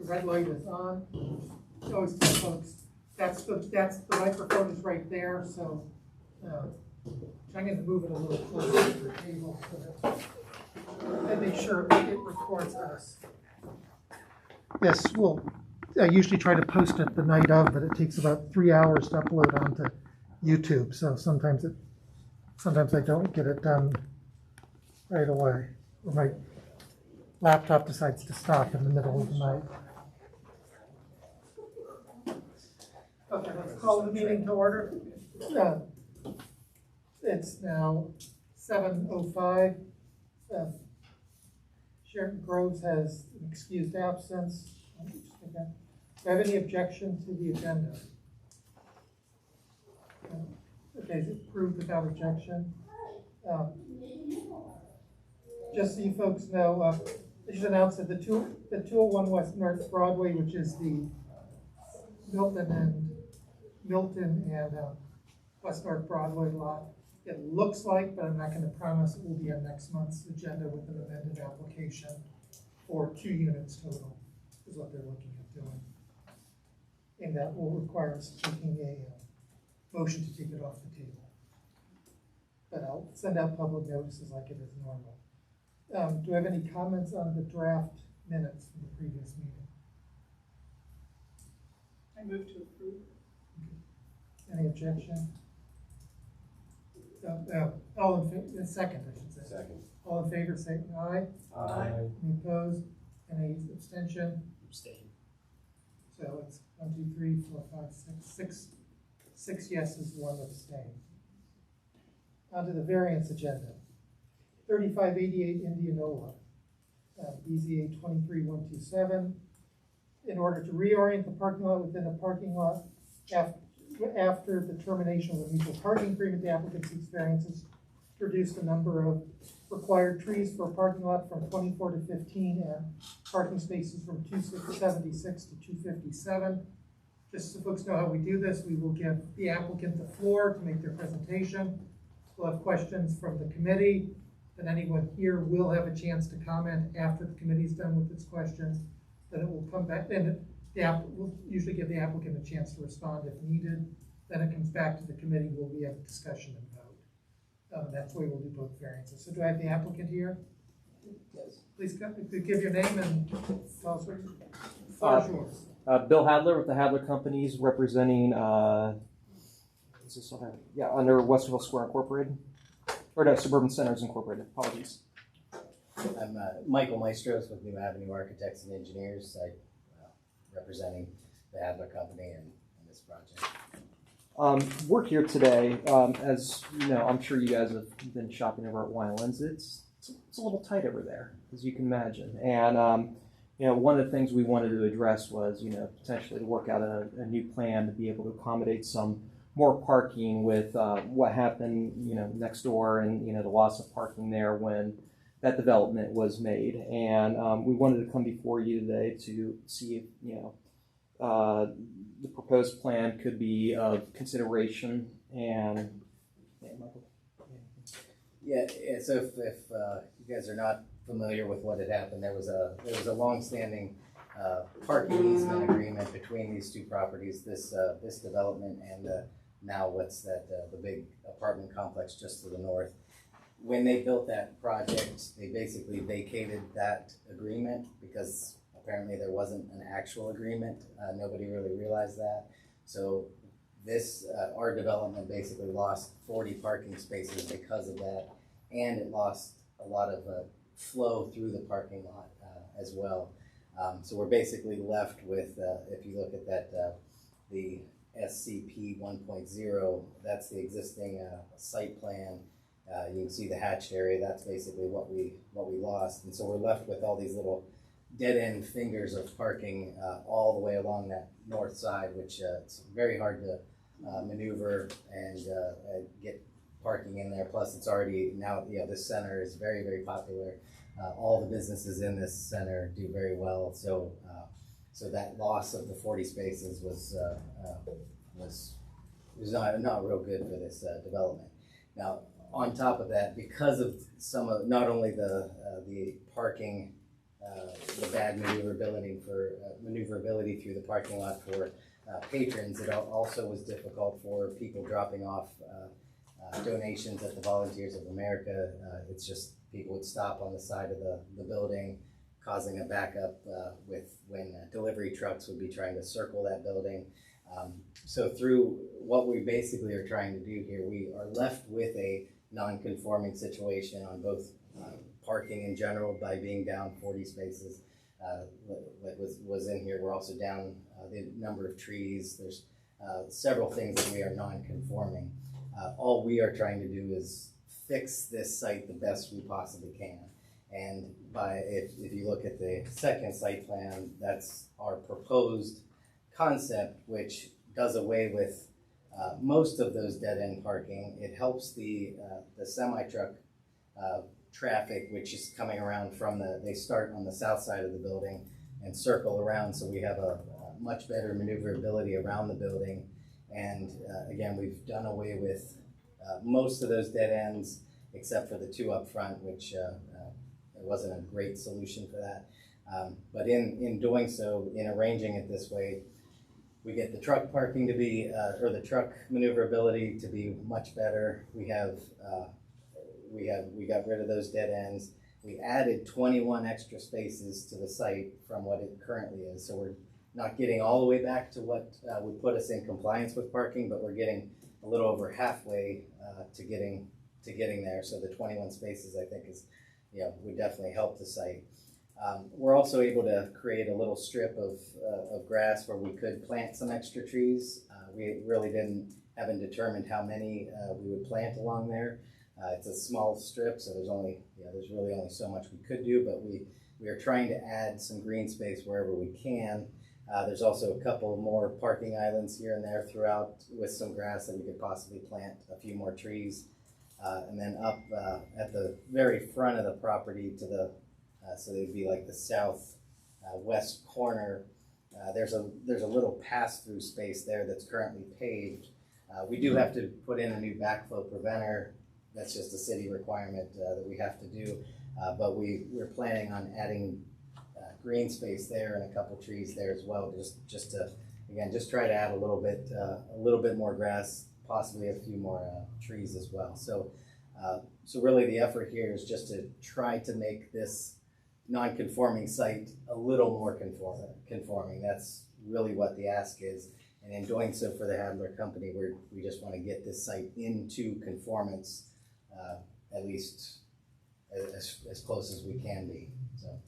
The red light is on. Always tell folks, that's the microphone is right there, so I'm going to move it a little closer to the table so that I make sure it records us. Yes, I usually try to post it the night of, but it takes about 3 hours to upload onto YouTube, so sometimes I don't get it done right away, or my laptop decides to stop in the middle of the night. Okay, let's call the meeting to order. It's now 7:05. Sharon Groves has an excused absence. Do you have any objection to the agenda? Okay, is it approved without objection? Just so you folks know, I should announce that the 201 West North Broadway, which is the Milton and West North Broadway lot, it looks like, but I'm not going to promise, it will be on next month's agenda with an amended application for 2 units total, is what they're looking at doing. And that will require us taking a motion to take it off the table. But I'll send out public notices like it is normal. Do you have any comments on the draft minutes from the previous meeting? I move to approve. Okay. Any objection? All in favor, second, I should say. Second. All in favor, say aye. Aye. Any opposed? Any abstention? Abstain. So it's 1, 2, 3, 4, 5, 6 yeses, 1 abstain. On to the variance agenda. 3588 Indianola, BZA 23127. In order to reorient the parking lot within a parking lot after the termination of the mutual parking agreement, the applicant seeks variances to reduce the number of required trees for a parking lot from 24 to 15 and parking spaces from 276 to 257. Just so folks know how we do this, we will give the applicant the floor to make their presentation. We'll have questions from the committee, and anyone here will have a chance to comment after the committee's done with its questions. Then it will come back, and we'll usually give the applicant a chance to respond if needed. Then it comes back to the committee where we have a discussion and vote. That's the way we'll do both variances. So do I have the applicant here? Yes. Please give your name and tell us what you're yours. Bill Hadler with the Hadler Companies, representing under Westerville Square Incorporated, or no, Suburban Centers Incorporated. Apologies. I'm Michael Maestros with New Avenue Architects and Engineers. Representing the Adler Company in this project. We're here today, as you know, I'm sure you guys have been shopping over at Winelands. It's a little tight over there, as you can imagine. And one of the things we wanted to address was, potentially to work out a new plan to be able to accommodate some more parking with what happened, next door, and the loss of parking there when that development was made. And we wanted to come before you today to see if the proposed plan could be of consideration. And Michael. Yeah. So if you guys are not familiar with what had happened, there was a long-standing parking easement agreement between these two properties, this development and now what's that the big apartment complex just to the north. When they built that project, they basically vacated that agreement because apparently there wasn't an actual agreement. Nobody really realized that. So this our development basically lost 40 parking spaces because of that, and it lost a lot of flow through the parking lot as well. So we're basically left with, if you look at that, the SCP 1.0, that's the existing site plan. You can see the hatched area. That's basically what we lost, and so we're left with all these little dead-end fingers of parking all the way along that north side, which it's very hard to maneuver and get parking in there. Plus, it's already now, this center is very, very popular. All the businesses in this center do very well. So that loss of the 40 spaces was not real good for this development. Now, on top of that, because of some of not only the parking the bad maneuverability through the parking lot for patrons. It also was difficult for people dropping off donations at the Volunteers of America. It's just people would stop on the side of the building, causing a backup when delivery trucks would be trying to circle that building. So through what we basically are trying to do here, we are left with a non-conforming situation on both parking in general by being down 40 spaces that was in here. We're also down the number of trees. There's several things that we are non-conforming. All we are trying to do is fix this site the best we possibly can. And if you look at the second site plan, that's our proposed concept, which does away with most of those dead-end parking. It helps the semi-truck traffic, which is coming around they start on the south side of the building and circle around, so we have a much better maneuverability around the building. And again, we've done away with most of those dead ends, except for the two up front, which it wasn't a great solution for that. But in doing so, in arranging it this way, we get the truck parking to be, or the truck maneuverability to be much better. We got rid of those dead ends. We added 21 extra spaces to the site from what it currently is. So we're not getting all the way back to what would put us in compliance with parking, but we're getting a little over halfway to getting there. So the 21 spaces, I think, would definitely help the site. We're also able to create a little strip of grass where we could plant some extra trees. We really haven't determined how many we would plant along there. It's a small strip, so there's really only so much we could do, but we are trying to add some green space wherever we can. There's also a couple more parking islands here and there throughout with some grass that we could possibly plant a few more trees. And then up at the very front of the property so they'd be like the south west corner, there's a little pass-through space there that's currently paved. We do have to put in a new backflow preventer. That's just a city requirement that we have to do. But we're planning on adding green space there and a couple trees there as well, just to try to add a little bit more grass, possibly a few more trees as well. So really the effort here is just to try to make this non-conforming site a little more conforming. That's really what the ask is. And in doing so for the Hadler Company, we just want to get this site into conformance, at least as close as we can be. So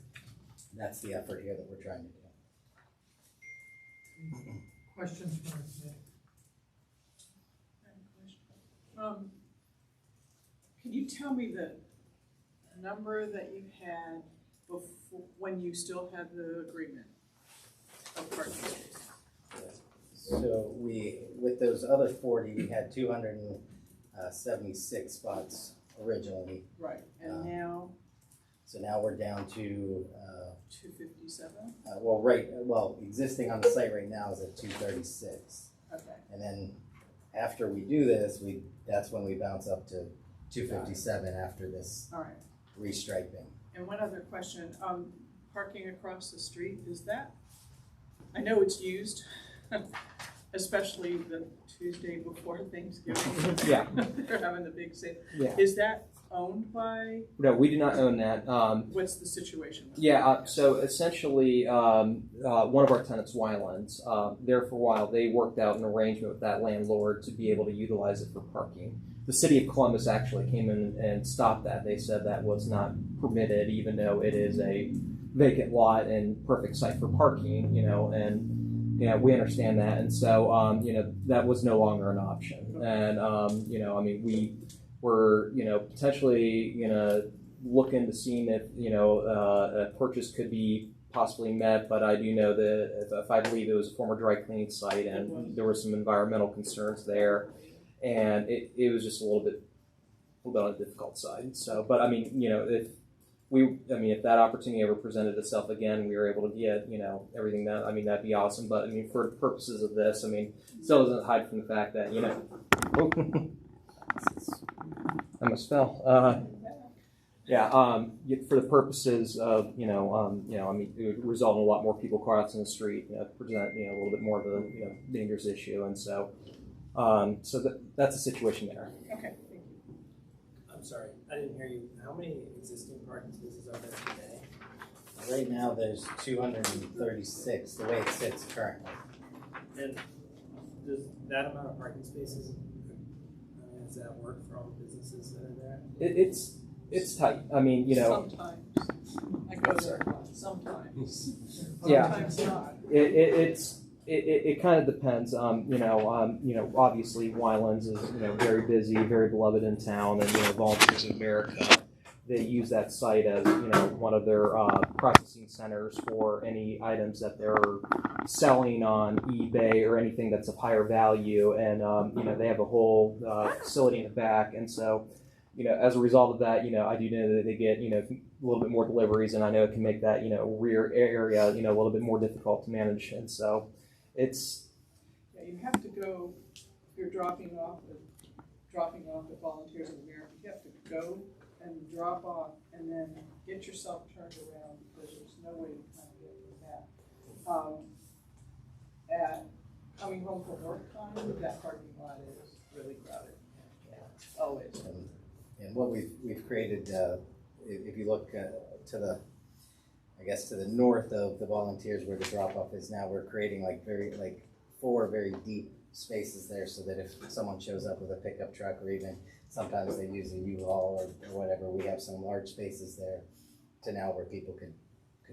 that's the effort here that we're trying to do. Questions from the committee? Can you tell me the number that you had before, when you still had the agreement of parking space? So with those other 40, we had 276 spots originally. Right, and now? So now we're down to 257? Existing on the site right now is at 236. Okay. And then after we do this, that's when we bounce up to 257 after this restriping. And one other question, parking across the street, is that, I know it's used, especially the Tuesday before Thanksgiving. Yeah. They're having the big sale. Yeah. Is that owned by? No, we do not own that. What's the situation? So essentially, one of our tenants, Wylands, there for a while, they worked out an arrangement with that landlord to be able to utilize it for parking. The city of Columbus actually came in and stopped that. They said that was not permitted, even though it is a vacant lot and perfect site for parking, and we understand that. And so, that was no longer an option. And, we were, potentially, looking to see if, a purchase could be possibly met, but I do know that if I believe it was a former dry cleaning site and there were some environmental concerns there. And it was just a little bit on the difficult side. So, but if that opportunity ever presented itself again, we were able to get, everything that'd be awesome. But for purposes of this, still doesn't hide from the fact that, I almost fell. Yeah, for the purposes of, I mean, it would result in a lot more people crossing the street, present, a little bit more of a, dangerous issue. And so, that's the situation there. Okay, thank you. I'm sorry, I didn't hear you. How many existing parking spaces are there today? Right now, there's 236, the way it sits currently. And does that amount of parking spaces, does that work for all the businesses that are there? It's tight. I mean, Sometimes. I go there a lot, sometimes. Yeah. Sometimes not. It kind of depends. Obviously, Wylands is very busy, very beloved in town, and Volunteers of America, they use that site as one of their processing centers for any items that they're selling on eBay or anything that's of higher value, and they have a whole facility in the back, and so. As a result of that, I do know that they get, a little bit more deliveries, and I know it can make that, rear area, a little bit more difficult to manage. And so it's. Yeah, you have to go, if you're dropping off at Volunteers of America, you have to go and drop off and then get yourself turned around because there's no way to kind of get from that. Coming home from work time, that parking lot is really crowded. Always. And what we've created, if you look to the north of the Volunteers where the drop off is now, we're creating four very deep spaces there so that if someone shows up with a pickup truck or even sometimes they use a U-Haul or whatever, we have some large spaces there to now where people could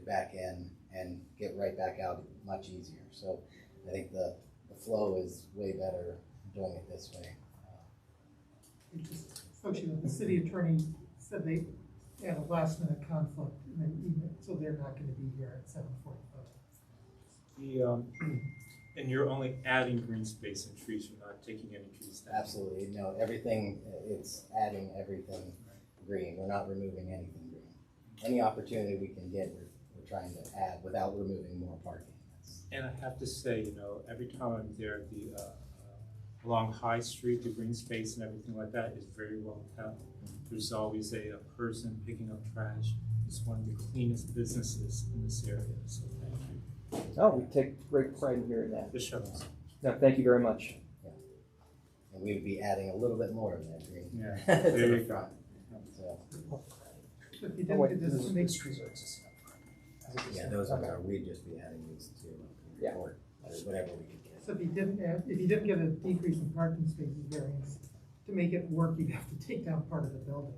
back in and get right back out much easier. So I think the flow is way better doing it this way. Fortunately, the city attorney said they had a last minute conflict, so they're not going to be here at 7:45. And you're only adding green space and trees, you're not taking any trees down? Absolutely, no, everything, it's adding everything green, we're not removing anything green. Any opportunity we can get, we're trying to add without removing more parking. And I have to say, every time I'm there, along High Street, the green space and everything like that is very well kept. There's always a person picking up trash. It's one of the cleanest businesses in this area, so thank you. Oh, we take great pride in hearing that. The shuttles. No, thank you very much. Yeah. And we would be adding a little bit more of that green. Yeah, to there the you front. go. So, If you didn't get this, make yeah, those are, we'd just be adding these to report, whatever we could get. So if you didn't get a decrease in parking spaces variance, to make it work, you'd have to take down part of the building.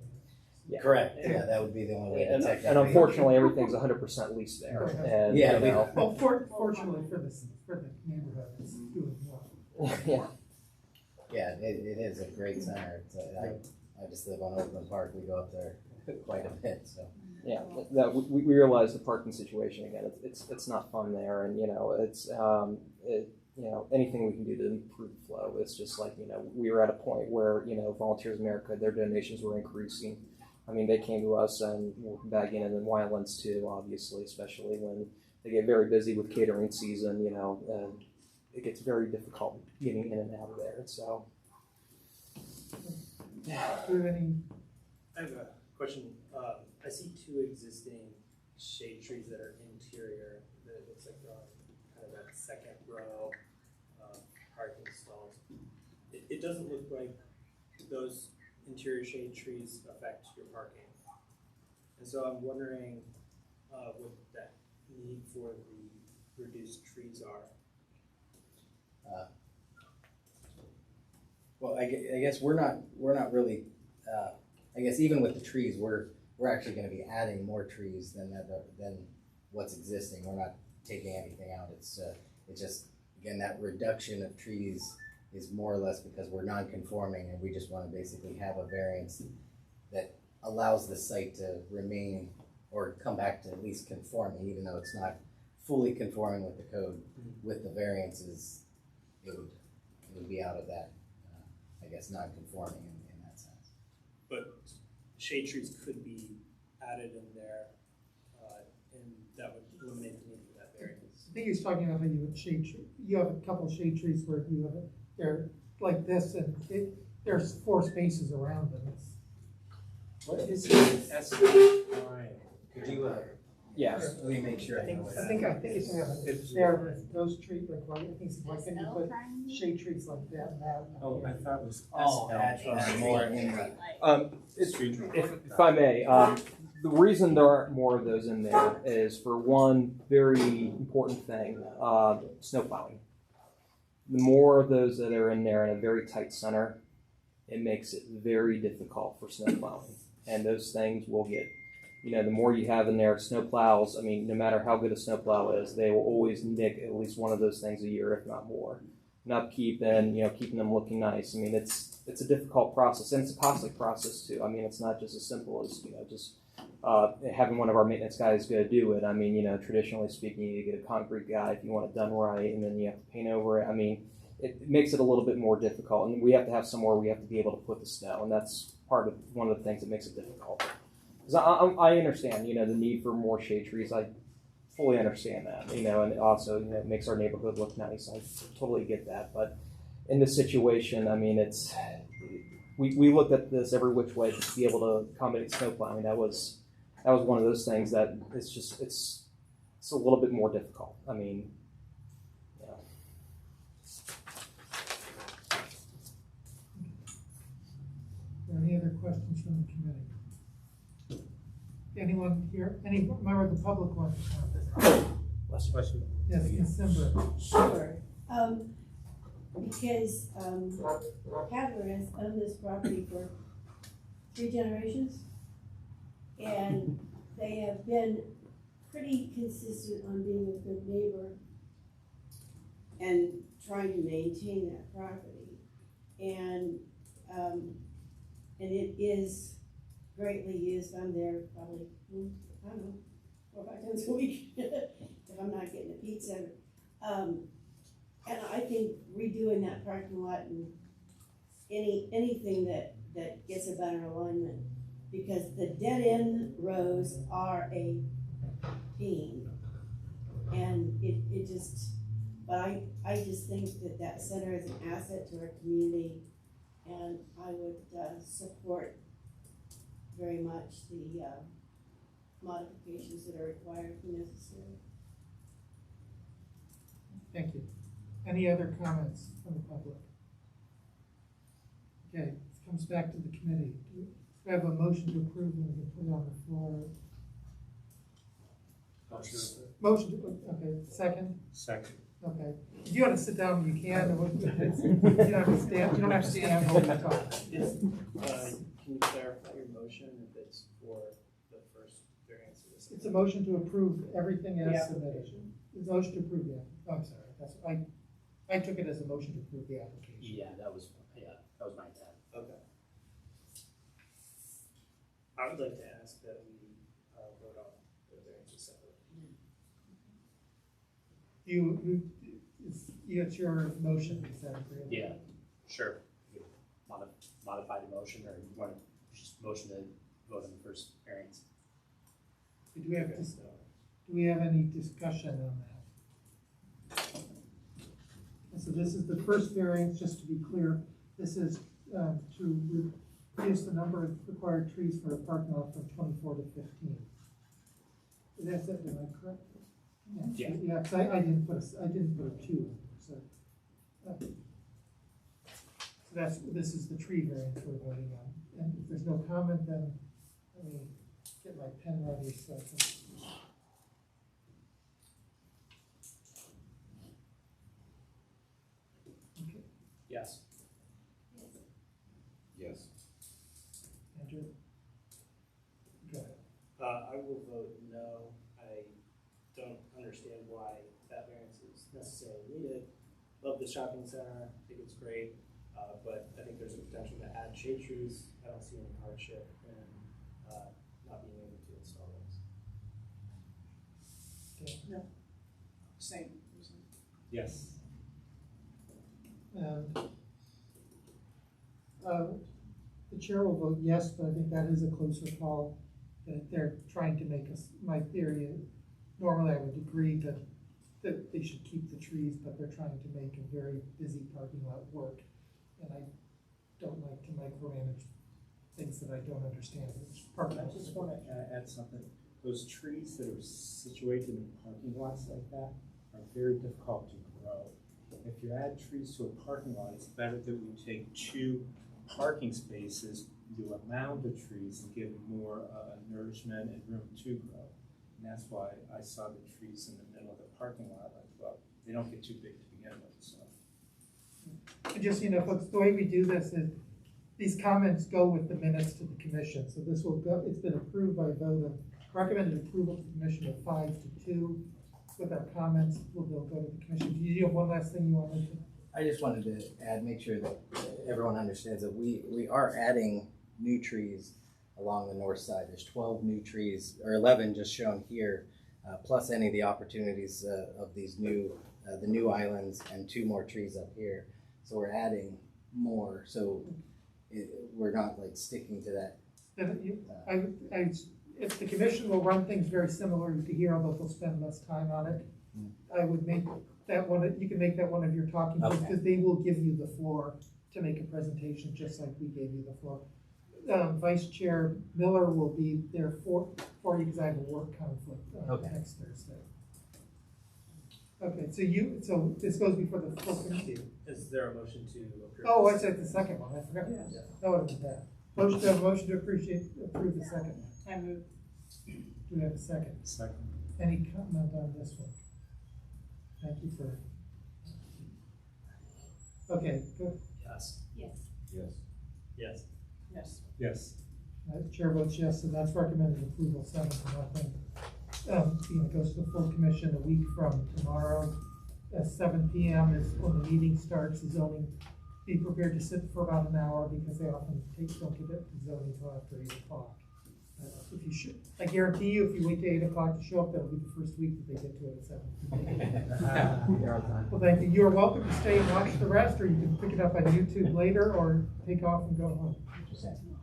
Yeah. Correct, yeah, that would be the only way to And technically. unfortunately, everything's 100% leased there. And, Yeah, Well, fortunately for the neighborhood, it's doing well. yeah. Yeah, it is a great center. I just live on Oakland Park. We go up there quite a bit, so. Yeah, we realize the parking situation again. It's not fun there, and it's anything we can do to improve the flow. It's just like we were at a point where Volunteers of America, their donations were increasing. I mean, they came to us and we're bagging, and then Wylands too, obviously, especially when they get very busy with catering season. And it gets very difficult getting in and out of there. So, Do you have any? I have a question. I see two existing shade trees that are interior that it looks like they're on kind of that second row parking stalls. It doesn't look like those interior shade trees affect your parking. And so I'm wondering what that need for the reduced trees are. Well, I guess we're not really. I guess even with the trees, we're actually going to be adding more trees than what's existing. We're not taking anything out. It's just again that reduction of trees is more or less because we're non-conforming, and we just want to basically have a variance that allows the site to remain or come back to at least conforming, even though it's not fully conforming with the code. With the variances, it would be out of that, I guess, non-conforming in that sense. But shade trees could be added in there, and that would eliminate the need for that variance. I think he's talking about how you would you have a couple of shade trees where they're like this, and there's 4 spaces around them. What is the estimate line? Could you, Yes. Let me make sure I know. I think it's there, those trees, like, I think it's like, can you put shade trees like that and that? oh, I thought it was Oh, SL. more in the. If I may, the reason there aren't more of those in there is for one very important thing, snow plowing. The more of those that are in there in a very tight center, it makes it very difficult for snow plowing. And those things will get, the more you have in there, snow plows, I mean, no matter how good a snow plow is, they will always nick at least one of those things a year, if not more. And upkeep and, keeping them looking nice. I mean, it's a difficult process, and it's a costly process too. I mean, it's not just as simple as, just having one of our maintenance guys go do it. I mean, traditionally speaking, you get a concrete guy if you want it done right, and then you have to paint over it. I mean, it makes it a little bit more difficult, and we have to have somewhere we have to be able to put the snow, and that's one of the things that makes it difficult. Because I understand, the need for more shade trees. I fully understand that, and also, it makes our neighborhood look nice. I totally get that, but in this situation, I mean, we looked at this every which way to be able to accommodate snow plowing. That was one of those things that it's a little bit more difficult. I mean, Any other questions from the committee? Anyone here, any member of the public want to comment? Last question. Yes, Ms. Simber. Sure, because, Cadler has owned this property for 3 generations. And they have been pretty consistent on being a good neighbor and trying to maintain that property. And it is greatly used. I'm there probably, I don't know, 4 or 5 times a week if I'm not getting a pizza. And I think redoing that parking lot and anything that gets a better alignment, because the dead end rows are a pain. And it just, but I just think that center is an asset to our community, and I would support very much the modifications that are required if necessary. Thank you. Any other comments from the public? Okay, it comes back to the committee. Do we have a motion to approve and we can put it on the floor? Motion to, okay, second? Second. Okay. If you want to sit down, you can. You don't have to stand, you don't have to stand while you talk. Can you clarify your motion if it's for the first variance or the second? It's a motion to approve everything The as submitted. application. It's a motion to approve the, I'm sorry, I took it as a motion to approve the application. Yeah, that was my intent. Okay. I would like to ask that we vote on the variances separately. It's your motion, is that agreeable? Yeah, sure. You could modify the motion, or you want to just motion to vote on the first variance? Do we have any discussion on that? So this is the first variance, just to be clear. This is to reduce the number of required trees for a parking lot from 24 to 15. That's it, am I correct? Yeah. Yeah, because I didn't put a 2 in there, so this is the tree variance we're voting on. And if there's no comment, then let me get my pen ready so I can. Okay, Yes. Yes. Andrew? Go ahead. I will vote no. I don't understand why that variance is necessarily needed. Love the shopping center, I think it's great, but I think there's a potential to add shade trees. I don't see any hardship in not being able to install those. Okay. Same. Yes. And the chair will vote yes, but I think that is a closer call, that they're trying to make us, my theory, normally I would agree that they should keep the trees, but they're trying to make a very busy parking lot work. And I don't like to micromanage things that I don't understand, which is part of I it. just want to add something. Those trees that are situated in parking lots like that are very difficult to grow. If you add trees to a parking lot, it's better that you take 2 parking spaces, do a mound of trees, and give more nourishment and room to grow. And that's why I saw the trees in the middle of the parking lot. Like, well, they don't get too big to begin with, so. And just, folks, the way we do this is, these comments go with the minutes to the commission, so this will go, it's been approved by vote of, recommended approval to the commission of 5-2. With our comments, they'll go to the commission. Do you have one last thing you wanted to? I just wanted to add, make sure that everyone understands that we are adding new trees along the north side. There's 12 new trees, or 11 just shown here, plus any of the opportunities of these the new islands and 2 more trees up here. So we're adding more, so we're not like sticking to that. If the commission will run things very similar to here, although they'll spend less time on it, I would make that one, you can make that one of your talking points, Okay. because they will give you the floor to make a presentation, just like we gave you the floor. Vice Chair Miller will be there for you, because I have a work conflict next Thursday. Okay, so this goes before the full committee. Is there a motion to approve? Oh, I this? said the second one, I forgot. Yes. That would have been that. Motion to approve the second one. I move. Do we have a second? Second. Any comment on this one? Thank you for. Okay, good. Yes. Yes. Yes. Yes. Yes. Chair votes yes, and that's recommended approval 7-0. It goes to the full commission a week from tomorrow. At 7 p.m. is when the meeting starts. The zoning, be prepared to sit for about an hour, because they often don't get it to zoning until after 8 o'clock. If you should, I guarantee you, if you wait till 8 o'clock to show up, that'll be the first week that they get to it at 7 p.m. Well, thank you. You're welcome to stay and watch the rest, or you can pick it up on YouTube later, or take off and go home.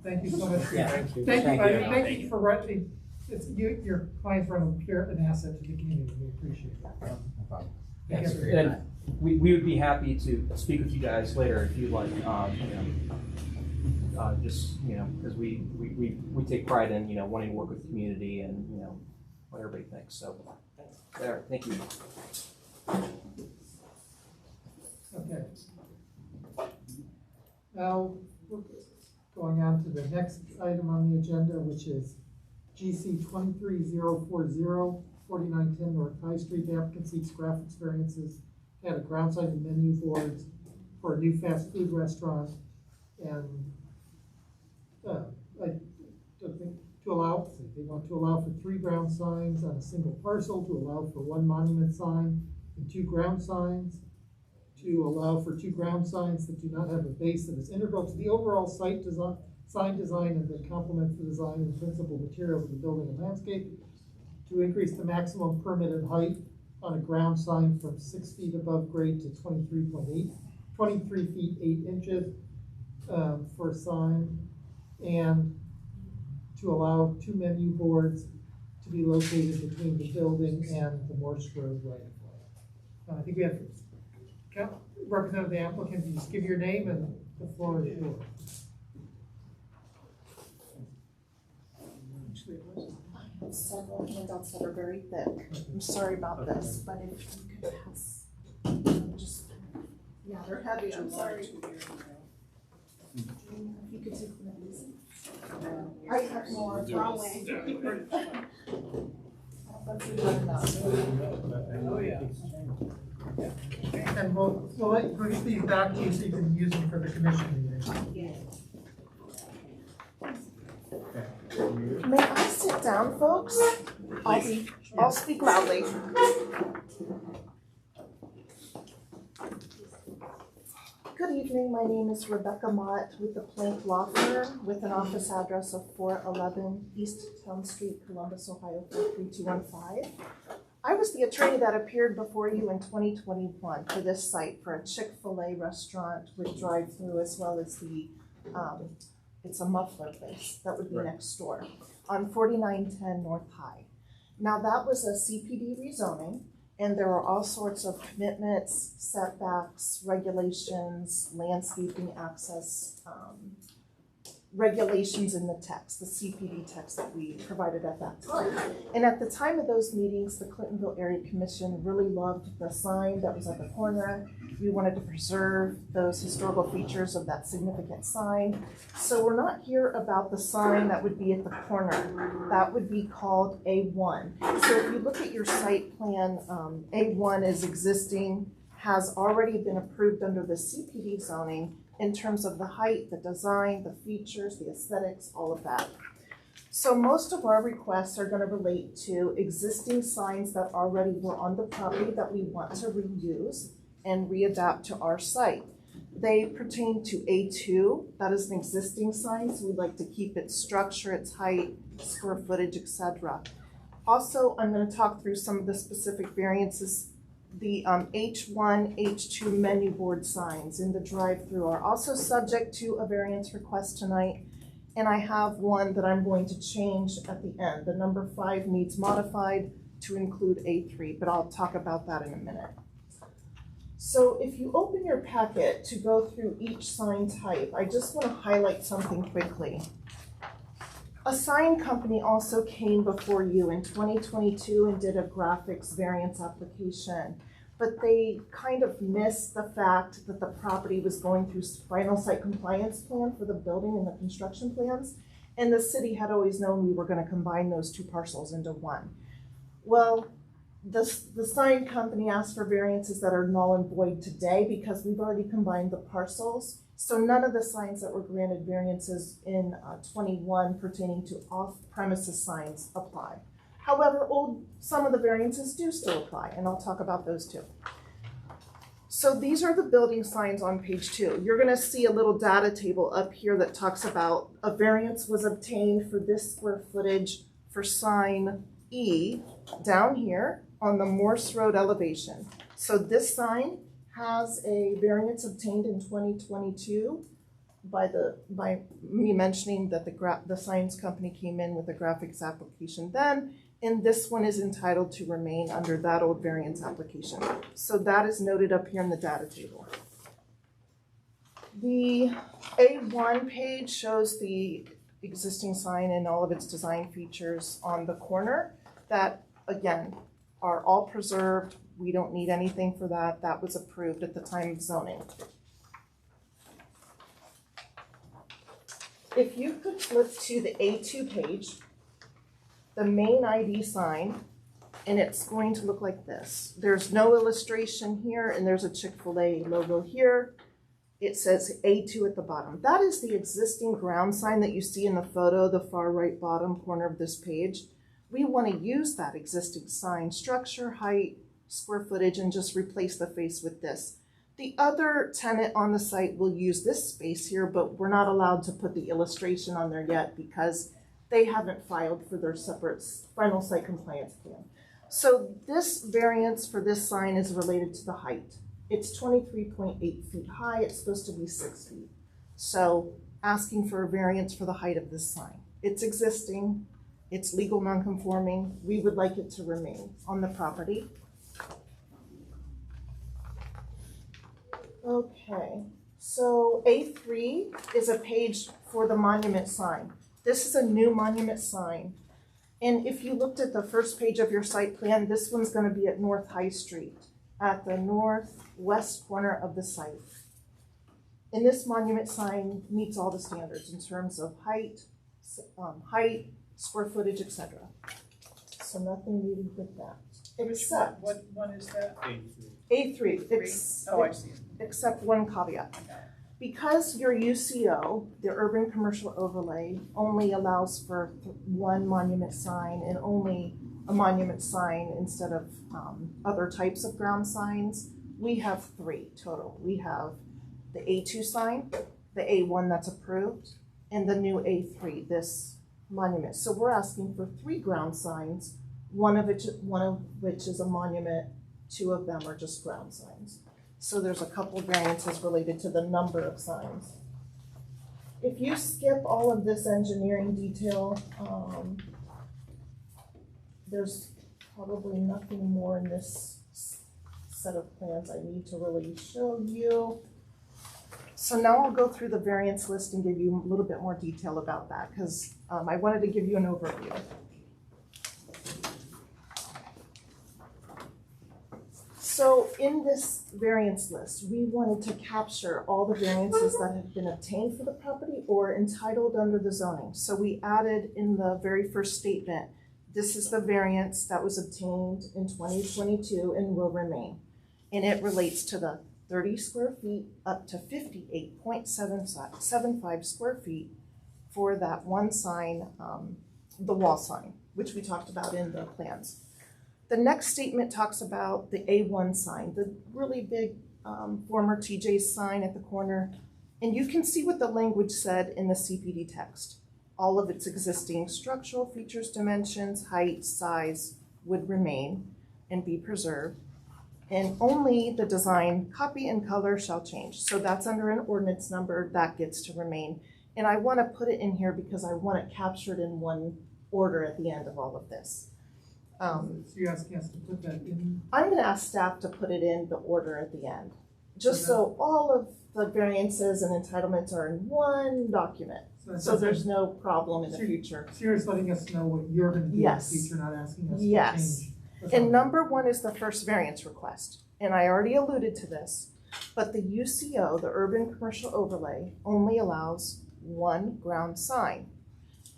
Thank you so much. Yeah. Thank you. Thank you for running. Your clients run an asset to the community. We appreciate it. No problem. Thank Thanks you. for your And time. we would be happy to speak with you guys later if you'd like, just, because we take pride in, wanting to work with the community and, what everybody thinks, so. There, thank you. Okay. Now, we're going on to the next item on the agenda, which is GC 23040, 4910 North High Street. The applicant seeks graphics variances, had a ground sign and menu boards for a new fast food restaurant, and I don't think they want to allow for 3 ground signs on a single parcel, to allow for 1 monument sign and 2 ground signs, to allow for 2 ground signs that do not have a base that is integral to the overall site design, sign design, and that complements the design and principal materials of the building and landscape, to increase the maximum permitted height on a ground sign from 6 feet above grade to 23 feet 8 inches for a sign, and to allow 2 menu boards to be located between the building and the Morse Road right of way. I think we have representative the applicant. You just give your name and the floor is yours. I have several handouts that are very thick. I'm sorry about this, but if you could pass, just, yeah, they're heavy, I'm sorry. If you could take one of these. I have more, wrong way. That's enough. Oh, yeah. And we'll bring these back to you so you can use them for the commission meeting. May I sit down, folks? I'll speak loudly. Good evening, my name is Rebecca Mott with the Plank Law Firm with an office address of 411 East Town Street, Columbus, Ohio 43215. I was the attorney that appeared before you in 2021 for this site for a Chick-fil-A restaurant with drive-through, as well as the, it's a muffler place that would be next door on 4910 North High. Now that was a CPD rezoning, and there were all sorts of commitments, setbacks, regulations, landscaping access regulations in the text, the CPD text that we provided at that time. And at the time of those meetings, the Clintonville Area Commission really loved the sign that was at the corner. We wanted to preserve those historical features of that significant sign. So we're not here about the sign that would be at the corner. That would be called A1. So if you look at your site plan, A1 is existing, has already been approved under the CPD zoning in terms of the height, the design, the features, the aesthetics, all of that. So most of our requests are going to relate to existing signs that already were on the property that we want to reuse and readapt to our site. They pertain to A2, that is an existing sign, so we'd like to keep its structure, its height, square footage, etc. Also, I'm going to talk through some of the specific variances. The H1, H2 menu board signs in the drive-through are also subject to a variance request tonight. And I have one that I'm going to change at the end. The number 5 needs modified to include A3, but I'll talk about that in a minute. So if you open your packet to go through each sign type, I just want to highlight something quickly. A sign company also came before you in 2022 and did a graphics variance application, but they kind of missed the fact that the property was going through final site compliance plan for the building and the construction plans, and the city had always known we were going to combine those 2 parcels into one. Well, the sign company asked for variances that are null and void today because we've already combined the parcels. So none of the signs that were granted variances in 21 pertaining to off-premises signs apply. However, some of the variances do still apply, and I'll talk about those too. So these are the building signs on page 2. You're going to see a little data table up here that talks about a variance was obtained for this square footage for sign E down here on the Morse Road elevation. So this sign has a variance obtained in 2022 by me mentioning that the signs company came in with a graphics application then, and this one is entitled to remain under that old variance application. So that is noted up here in the data table. The A1 page shows the existing sign and all of its design features on the corner that, again, are all preserved. We don't need anything for that. That was approved at the time of zoning. If you could flip to the A2 page, the main ID sign, and it's going to look like this. There's no illustration here, and there's a Chick-fil-A logo here. It says A2 at the bottom. That is the existing ground sign that you see in the photo, the far right bottom corner of this page. We want to use that existing sign structure, height, square footage, and just replace the face with this. The other tenant on the site will use this space here, but we're not allowed to put the illustration on there yet because they haven't filed for their separate final site compliance plan. So this variance for this sign is related to the height. It's 23.8 feet high. It's supposed to be 6 feet. So asking for a variance for the height of this sign. It's existing. It's legal non-conforming. We would like it to remain on the property. Okay, so A3 is a page for the monument sign. This is a new monument sign. And if you looked at the first page of your site plan, this one's going to be at North High Street, at the northwest corner of the site. And this monument sign meets all the standards in terms of height, square footage, etc. So nothing needed with that. Except what one is that? A3. Oh, I see. Except one caveat. Because your UCO, the urban commercial overlay, only allows for one monument sign and only a monument sign instead of other types of ground signs, we have 3 total. We have the A2 sign, the A1 that's approved, and the new A3, this monument. So we're asking for 3 ground signs, one of which is a monument, 2 of them are just ground signs. So there's a couple variances related to the number of signs. If you skip all of this engineering detail, there's probably nothing more in this set of plans I need to really show you. So now I'll go through the variance list and give you a little bit more detail about that, because I wanted to give you an overview. So in this variance list, we wanted to capture all the variances that have been obtained for the property or entitled under the zoning. So we added in the very first statement, this is the variance that was obtained in 2022 and will remain. And it relates to the 30 square feet up to 58.75 square feet for that one sign, the wall sign, which we talked about in the plans. The next statement talks about the A1 sign, the really big former TJ's sign at the corner. And you can see what the language said in the CPD text. All of its existing structural features, dimensions, height, size would remain and be preserved. And only the design, copy, and color shall change. So that's under an ordinance number, that gets to remain. And I want to put it in here because I want it captured in one order at the end of all of this. So you're asking us to put that in? I'm gonna ask staff to put it in the order at the end, just so all of the variances and entitlements are in one document, so there's no problem in the future. So you're just letting us know what you're gonna do in the Yes. future, not asking us to Yes. change. That's And all. number one is the first variance request, and I already alluded to this, but the UCO, the Urban Commercial Overlay, only allows one ground sign,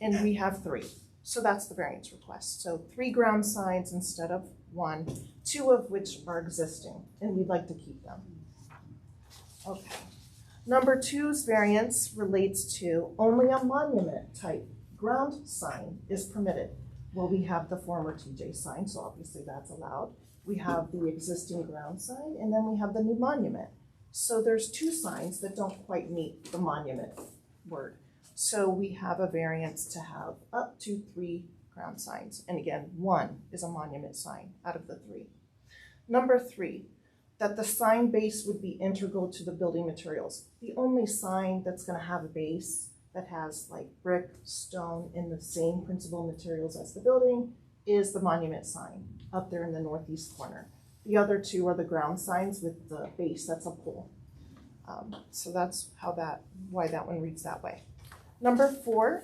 and we have three. So that's the variance request. So 3 ground signs instead of 1, 2 of which are existing, and we'd like to keep them. Okay. Number 2's variance relates to only a monument type ground sign is permitted. Well, we have the former TJ sign, so obviously that's allowed. We have the existing ground sign, and then we have the new monument. So there's 2 signs that don't quite meet the monument word. So we have a variance to have up to 3 ground signs. And again, 1 is a monument sign out of the 3. Number 3, that the sign base would be integral to the building materials. The only sign that's gonna have a base that has like brick, stone, and the same principal materials as the building is the monument sign up there in the northeast corner. The other 2 are the ground signs with the base that's a pole. So that's why that one reads that way. Number 4,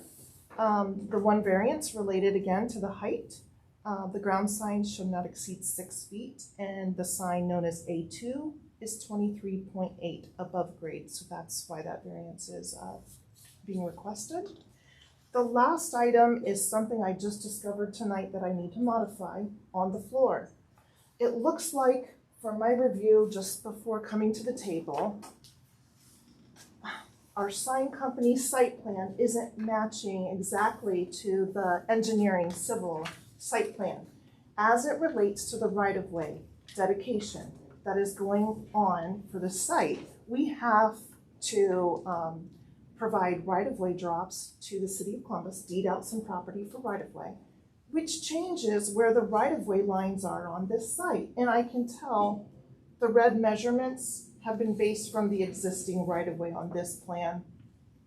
the one variance related again to the height. The ground sign should not exceed 6 feet, and the sign known as A2 is 23.8 above grade. So that's why that variance is being requested. The last item is something I just discovered tonight that I need to modify on the floor. It looks like, from my review just before coming to the table, our sign company's site plan isn't matching exactly to the engineering civil site plan as it relates to the right-of-way dedication that is going on for the site. We have to provide right-of-way drops to the city of Columbus, deed out some property for right-of-way, which changes where the right-of-way lines are on this site. And I can tell the red measurements have been based from the existing right-of-way on this plan,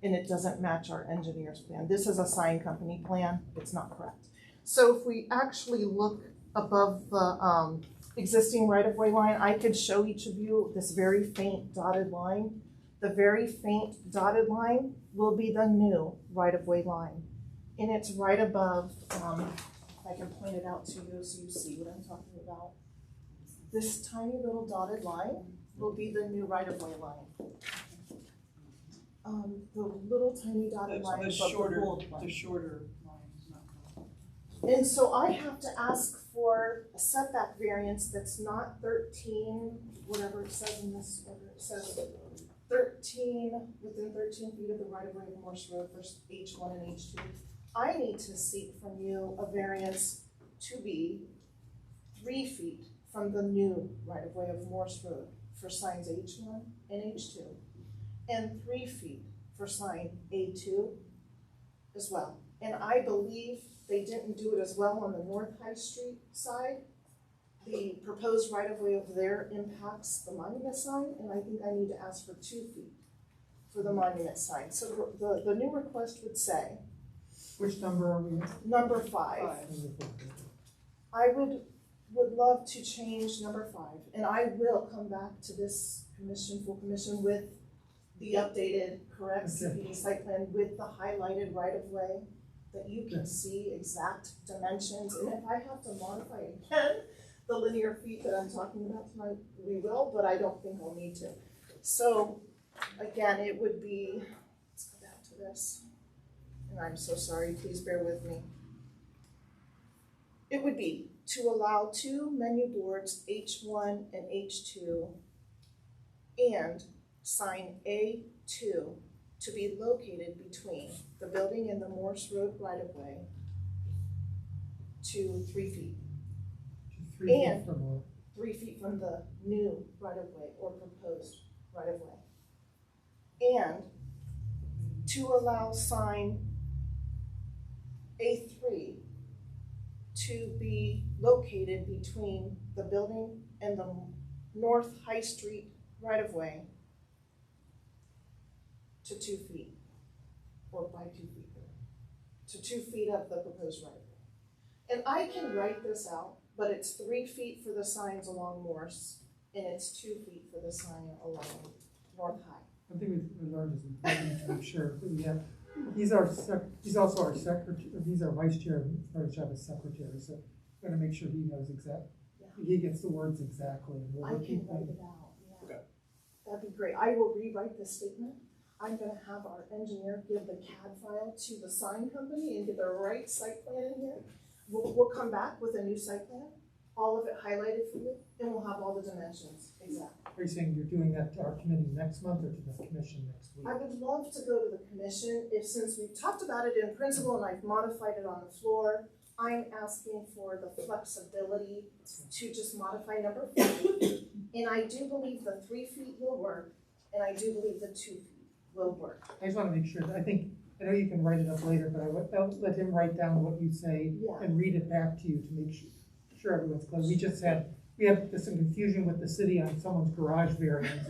and it doesn't match our engineer's plan. This is a sign company plan, it's not correct. So if we actually look above the existing right-of-way line, I could show each of you this very faint dotted line. The very faint dotted line will be the new right-of-way line. And it's right above, if I can point it out to you so you see what I'm talking about. This tiny little dotted line will be the new right-of-way line. The little tiny dotted line above the gold line. The shorter line is not. And so I have to ask for a setback variance that's not 13, whatever it says in this order. It says 13, within 13 feet of the right-of-way of Morse Road for H1 and H2. I need to seek from you a variance to be 3 feet from the new right-of-way of Morse Road for signs H1 and H2, and 3 feet for sign A2 as well. And I believe they didn't do it as well on the North High Street side. The proposed right-of-way over there impacts the monument sign, and I think I need to ask for 2 feet for the monument sign. So the new request would say, Which number are we at? number 5. I would love to change number 5, and I will come back to this commission, full commission, with the updated, correct Okay. CPD site plan with the highlighted right-of-way, that you can see exact dimensions, and if I have to modify again, the linear feet that I'm talking about tonight, we will, but I don't think I'll need to. So, again, it would be, let's go back to this, and I'm so sorry, please bear with me. It would be to allow 2 menu boards, H1 and H2, and sign A2 to be located between the building and the Morse Road right-of-way to 3 feet. 3 feet And- from what? 3 feet from the new right-of-way or proposed right-of-way. And to allow sign A3 to be located between the building and the North High Street right-of-way to 2 feet, or by 2 feet, to 2 feet of the proposed right-of-way. And I can write this out, but it's 3 feet for the signs along Morse, and it's 2 feet for the sign along North High. I think we learned is important to make sure that we have, he's also our secretary, he's our vice chair, our job as secretary, so we're gonna make sure he knows he gets the words exactly. And we'll I can keep write them. it out, yeah. Okay. That'd be great. I will rewrite this statement. I'm gonna have our engineer give the CAD file to the sign company and get the right site plan in here. We'll come back with a new site plan, all of it highlighted for you, and we'll have all the dimensions, exactly. Are you saying you're doing that to our committee next month or to the commission next week? I would love to go to the commission since we've talked about it in principle and I've modified it on the floor, I'm asking for the flexibility to just modify number 4. And I do believe the 3 feet will work, and I do believe the 2 feet will work. I just wanna make sure, I know you can write it up later, but I'll let him write down what you say Yeah. and read it back to you to make sure everyone's clear. We had some confusion with the city on someone's garage variance,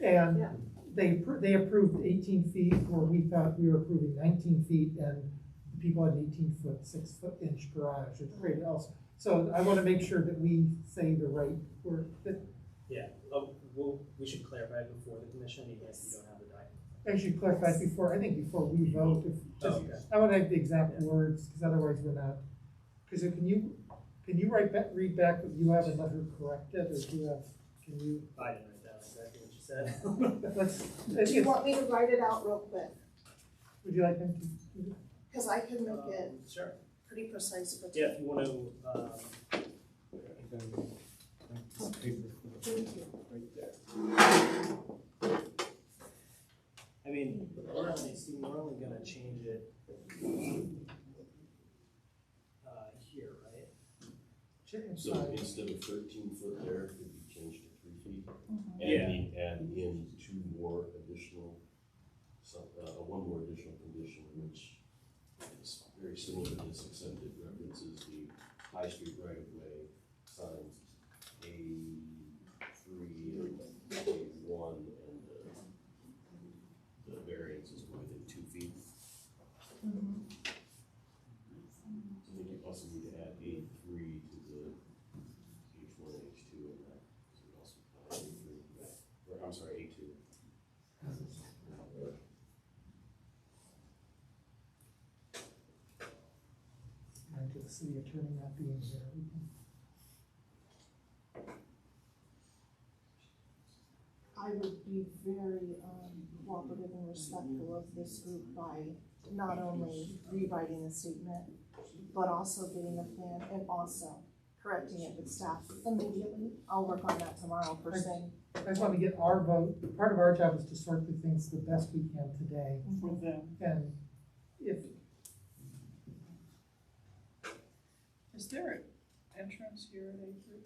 and Yeah. they approved 18 feet where we thought we were approving 19 feet, and the people had an 18-foot, 6-inch garage. It's great else. So I wanna make sure that we say the right word, that Yeah, we should clarify it before the commission, even if you don't have the document. I should clarify before we vote, Okay. I wanna have the exact words, because otherwise we're not, because can you read back what you have and let her correct it, or can you? I didn't write down exactly what you said. Do you want me to write it out real quick? Would you like him to? Because I can make it Sure. pretty precise for Yeah, if you want to, This paper Thank you. right there. I mean, we're only gonna change it here, right? So instead of 13-foot there, it could be changed to 3 feet. Yeah. And add in 2 more additional, one more additional condition, which is very similar to this, except it references the High Street right-of-way signs A3 and A1, and the variance is within 2 feet. I think you also need to add A3 to the H1 and H2 in that. So we also A3, or I'm sorry, A2. And to the city attorney not being here. I would be very cooperative and respectful of this group by not only rewriting the statement, but also getting a plan and also correcting it with staff immediately. I'll work on that tomorrow first thing. I just want to get our vote. Part of our job is to sort through things the best we can today. For them. And if, Is there an entrance here at A3?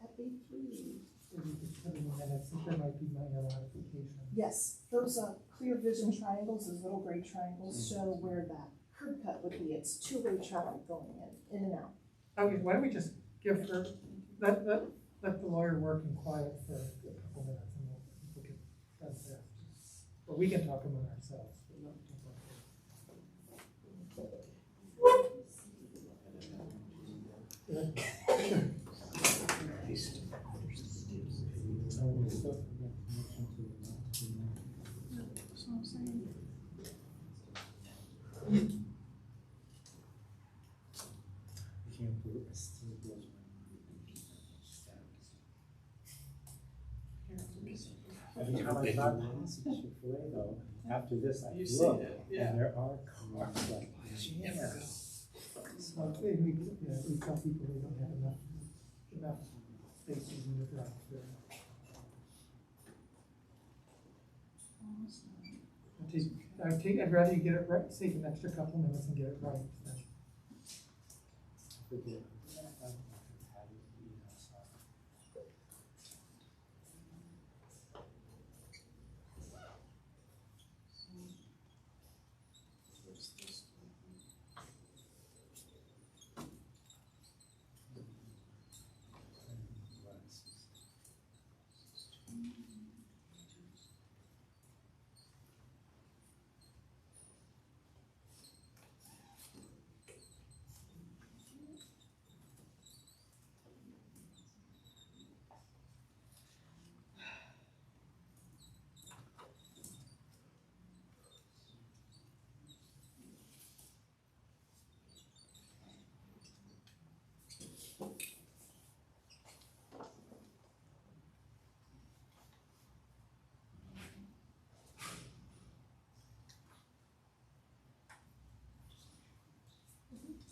At B3. we could put in the minutes, that there might be minor modifications. Yes, those clear vision triangles, those little gray triangles show where that curb cut would be. It's two-way traffic going in and out. Why don't we just give her, let the lawyer work in quiet for a couple minutes, and we'll get done fast. But we can talk among ourselves. But not Every time I drive past Chick-fil-A though, after this I You see look, it, yeah. and there are cars like, yeah. So, we tell people they don't have enough spaces in the garage there. I'd rather you get it right, take an extra couple minutes and get it right. than- Forget.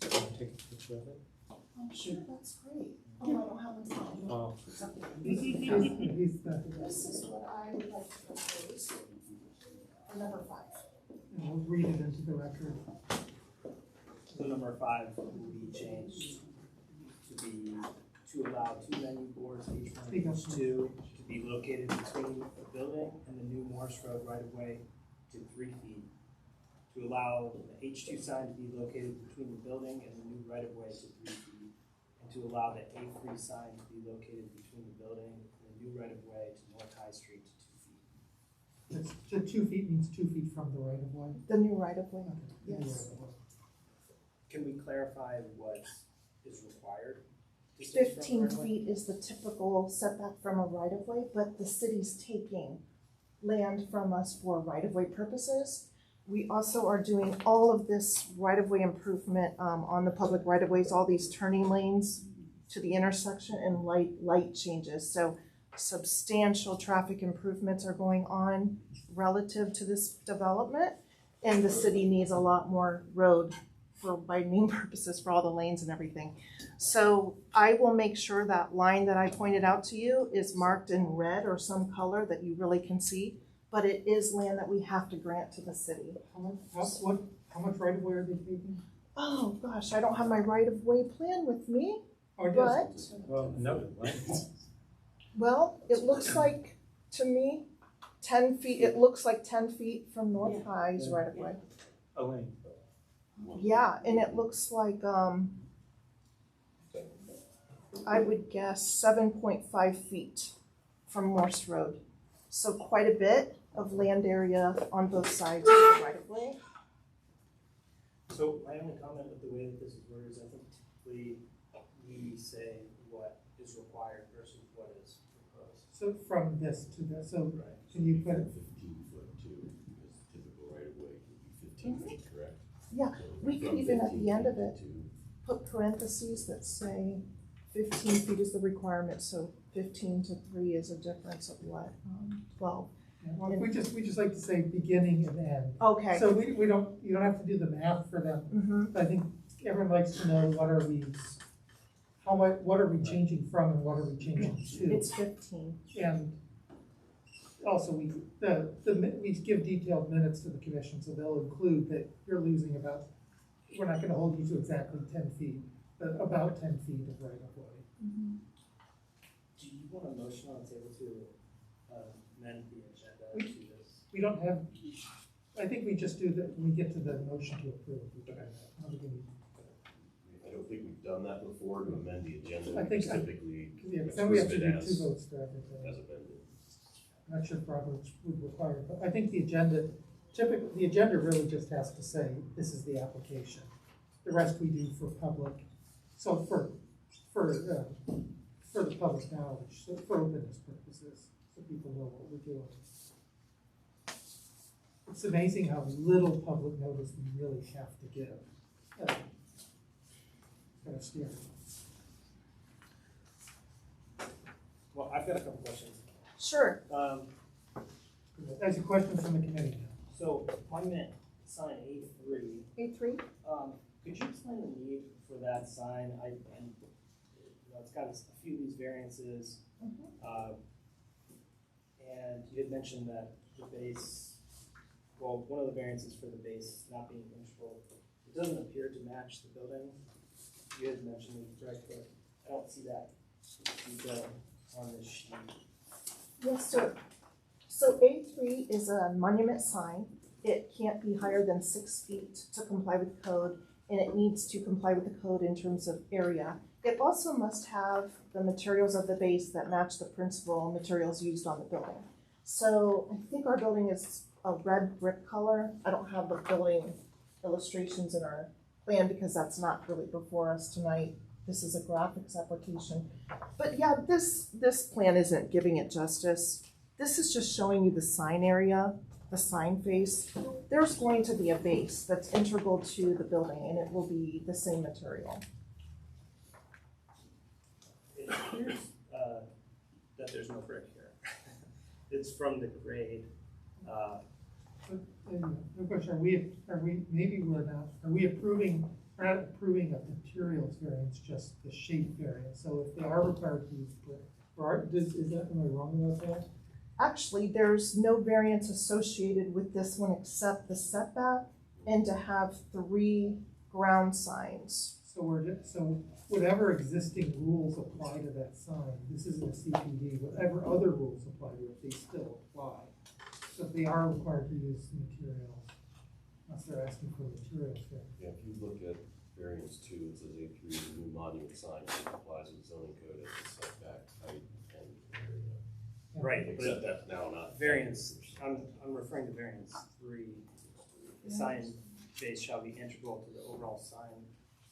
Take a picture of it. I'm sure that's great. Oh, I don't have my phone. Oh. This is what I would like to propose for number 5. And we'll read it into the record. So number 5 will be changed to allow 2 menu boards, each one of Speak up, each 2, to be located between the building and the new Morse Road right-of-way to 3 feet. To allow the H2 sign to be located between the building and the new right-of-way to 3 feet. And to allow the A3 sign to be located between the building and the new right-of-way to North High Street to 2 feet. The 2 feet means 2 feet from the right of way. The new right of way. Okay. the Yes. right of way. Can we clarify what is required? Distance from 15 right-of-way? feet is the typical setback from a right of way, but the city's taking land from us for right of way purposes. We also are doing all of this right of way improvement on the public right of ways, all these turning lanes to the intersection and light changes. So substantial traffic improvements are going on relative to this development, and the city needs a lot more road for widening purposes for all the lanes and everything. So I will make sure that line that I pointed out to you is marked in red or some color that you really can see, but it is land that we have to grant to the city. How much right of way are they taking? Oh gosh, I don't have my right of way plan with me, Or but, Well, no, what? well, it looks like, to me, 10 feet, it looks like 10 feet from North High's right of way. Elaine. Yeah, and it looks like, I would guess 7.5 feet from Morse Road. So quite a bit of land area on both sides of the right of way. So my only comment with the way that this is worded is I think typically we say what is required versus what is proposed. So from this to this, so Right. can you put, 15-foot too, because typical right of way can be 15 feet, correct? Yeah, So we could from even at 15 the end of feet it to- put parentheses that say 15 feet is the requirement, so 15 to 3 is a difference of what, 12. well, we just like to say beginning and end. Okay. So you don't have to do the math for them. Mm-hmm. I think everyone likes to know what are we changing from and what are we changing to? It's 15. And also, we give detailed minutes to the commission, so they'll include that you're losing about, we're not gonna hold you to exactly 10 feet, but about 10 feet of right of way. Mm-hmm. Do you want a motion on the table to amend the agenda We- to this? We don't have, I think we just do that, when we get to the motion to approve. We do that. How do we- I don't think we've done that before to amend the agenda. I We think just I- typically Yeah, because then we have to approve do it 2 votes for everything. as amended. I'm not sure if Roberts would require, it, but I think the agenda really just has to say, this is the application. The rest we do for public, so for the public knowledge, so for openness purposes, so people know what we're doing. It's amazing how little public notice we really have to give. Kind of scary. Well, I've got a couple questions. Sure. There's a question from the committee now. So monument sign A3, A3? could you explain the need for that sign? It's got a few of these variances. And you had mentioned that the base, well, one of the variances for the base not being integral, it doesn't appear to match the building. You had mentioned it, correct, but I don't see that detail on this sheet. Yes, sir. So A3 is a monument sign. It can't be higher than 6 feet to comply with code, and it needs to comply with the code in terms of area. It also must have the materials of the base that match the principal materials used on the building. So I think our building is a red brick color. I don't have the building illustrations in our plan because that's not really before us tonight. This is a graphics application. But yeah, this plan isn't giving it justice. This is just showing you the sign area, the sign face. There's going to be a base that's integral to the building, and it will be the same material. It appears that there's no brick here. It's from the grade. No question, are we, maybe we're not, we're not approving a materials variance, just the shape variance. So if they are required to use brick, am I wrong about that? Actually, there's no variance associated with this one except the setback and to have 3 ground signs. So whatever existing rules apply to that sign, this isn't a CPD, whatever other rules apply to it, they still apply. So if they are required to use materials, unless they're asking for materials here. Yeah, if you look at variance 2, it says A3, the new monument sign complies with zoning code as a setback, height, and area. Right, Except but that's now not. variance, I'm referring to variance 3. The sign base shall be integral to the overall sign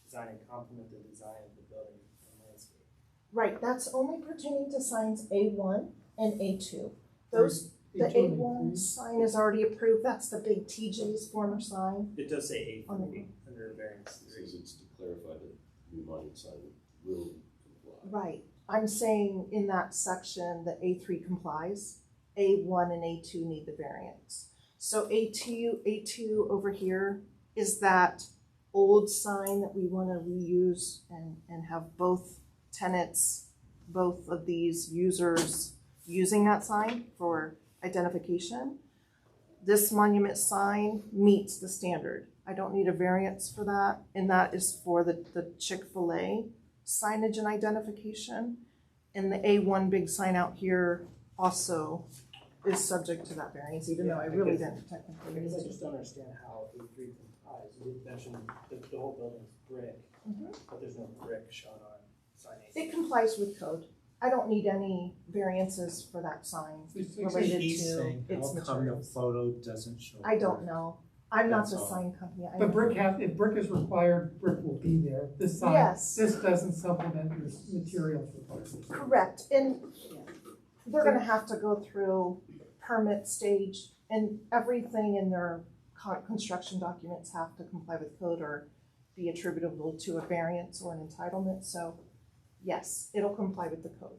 design and complement the design of the building and landscape. Right, that's only pertaining to signs A1 and A2. Those, the A2 and A1 A3. sign is already approved. That's the big TJ's former sign. It does say On the- A3 under variance It 3. says it's to clarify that new monument sign will comply. Right. I'm saying in that section that A3 complies, A1 and A2 need the variance. So A2 over here is that old sign that we want to reuse and have both tenants, both of these users using that sign for identification. This monument sign meets the standard. I don't need a variance for that, and that is for the Chick-fil-A signage and identification. And the A1 big sign out here also is subject to that variance, even though I really didn't technically Because I need just don't understand how A3 complies. You did mention the whole building's brick, but there's no brick shown on sign A. It complies with code. I don't need any variances for that sign related He's to saying, its how come the materials. photo doesn't show? I don't know. I'm not That's the all. sign company. I But know. if brick is required, brick will be there. This sign, Yes. this doesn't supplement your materials requirements. Correct, and they're gonna have to go through permit stage, and everything in their construction documents have to comply with code or be attributable to a variance or an entitlement, so yes, it'll comply with the code.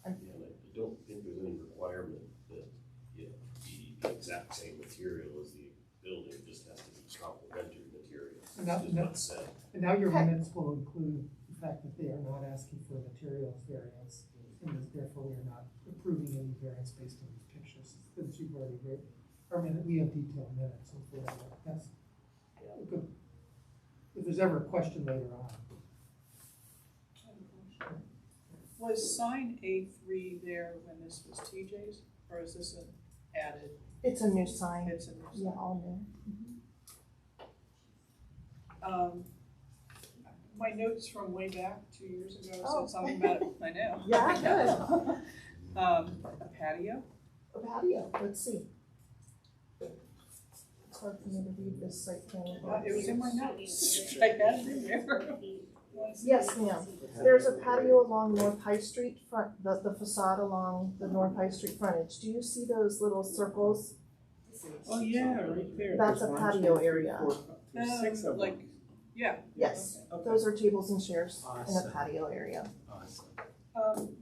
Yeah, and I don't think there's any requirement that it be the exact same material as the building, it just has to be complementary material. And that- It's not said. And now your Okay. minutes will include the fact that they are not asking for a materials variance, and therefore we are not approving any variance based on these pictures, since you've already read. We have detailed minutes, and that's good. If there's ever a question later on. Was sign A3 there when this was TJ's, or is this an added? It's a new sign, It's a new sign. yeah, all new. My notes from way back 2 years ago Oh. said something about it. I know. Yeah, good. A patio. A patio, let's see. It's hard for me to read this site plan. It was in my notes. I had it in there. Yes, ma'am. There's a patio along North High Street front, the facade along the North High Street frontage. Do you see those little circles? Oh, yeah, right there. That's There's a 1, patio 2, 3, area. 4, 5. There's 6 of Like, them. yeah. Yes, Okay. those are tables and chairs in a Awesome. patio area. Awesome.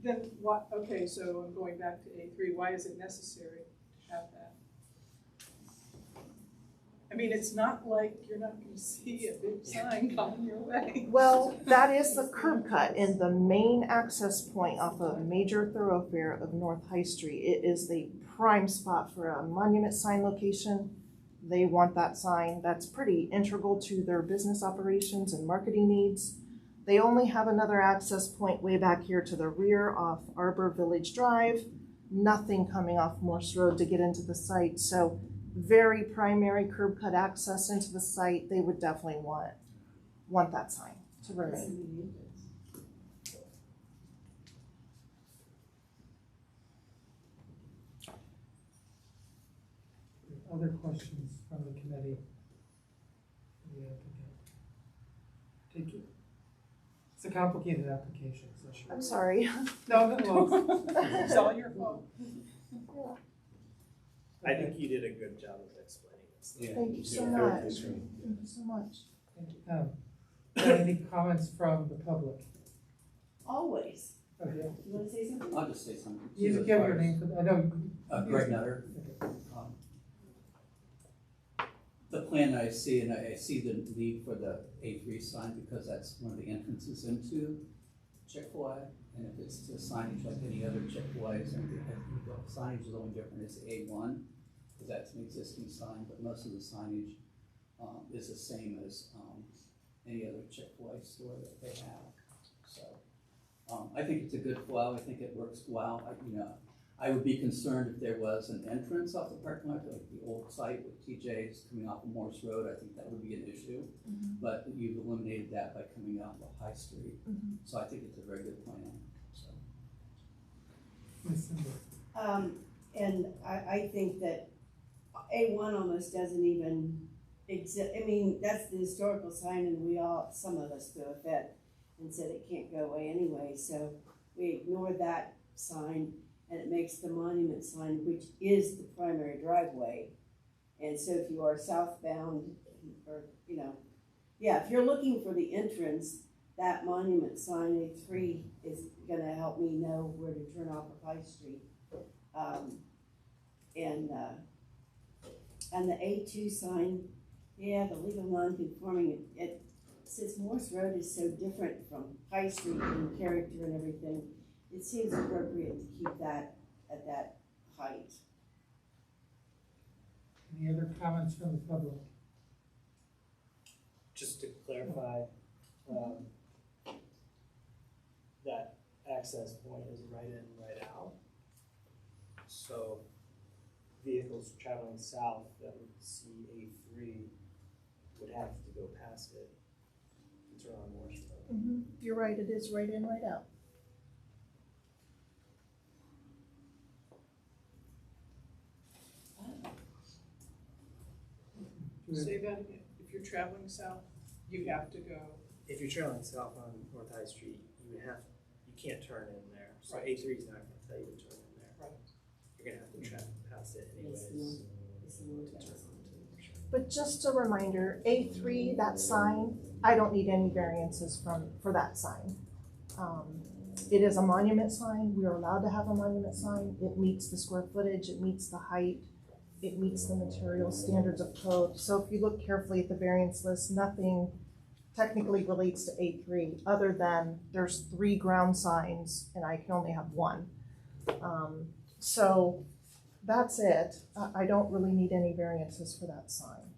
Then what, okay, so I'm going back to A3, why is it necessary to have that? I mean, it's not like you're not gonna see a big sign coming your way. Well, that is the curb cut and the main access point off a major thoroughfare of North High Street. It is the prime spot for a monument sign location. They want that sign. That's pretty integral to their business operations and marketing needs. They only have another access point way back here to the rear off Arbor Village Drive. Nothing coming off Morse Road to get into the site. So very primary curb cut access into the site. They would definitely want that sign to remain. Other questions from the committee? The applicant. Take it. It's a complicated application, so sure. I'm sorry. No, well, It's all your fault. I think you did a good job of explaining this. Yeah. Thank you so Yeah, much. very good. Thank you so much. Any comments from the public? Always. Okay. You wanna say something? I'll just say something. You can give your name for, I know. Greg Nutter. The plan I see, and I see the need for the A3 sign because that's one of the entrances into Chick-fil-A. And if it's the signage like any other Chick-fil-A's, and the signage is only different, it's A1, because that's an existing sign, but most of the signage is the same as any other Chick-fil-A store that they have. So I think it's a good flow. I think it works well. I would be concerned if there was an entrance off the parking lot, like the old site with TJ's coming off of Morse Road. I think that would be an issue. But you've eliminated that by coming out of High Street. So I think it's a very good plan. So. Ms. Simber. And I think that A1 almost doesn't even exist. I mean, that's the historical sign, and some of us threw a fit and said it can't go away anyway. So we ignored that sign, and it makes the monument sign, which is the primary driveway. And so if you are southbound, or, if you're looking for the entrance, that monument sign, A3, is gonna help me know where to turn off of High Street. And the A2 sign, the legal non-conforming, it since Morse Road is so different from High Street in character and everything, it seems appropriate to keep that at that height. Any other comments from the public? Just to clarify, that access point is right in, right out. So vehicles traveling south that would see A3 would have to go past it and turn on Morse Road. You're right, it is right in, right out. Say that again, if you're traveling south, you have to go. If you're traveling south on North High Street, you can't turn in there. So Right. A3 is not going to tell you to turn in there. Right. You're going to have to travel past it anyways. It's the north to turn access. onto Morse Road. But just a reminder, A3, that sign, I don't need any variances for that sign. It is a monument sign. We are allowed to have a monument sign. It meets the square footage, it meets the height, it meets the material standards of code. So if you look carefully at the variance list, nothing technically relates to A3 other than there's 3 ground signs and I can only have 1. So that's it. I don't really need any variances for that sign.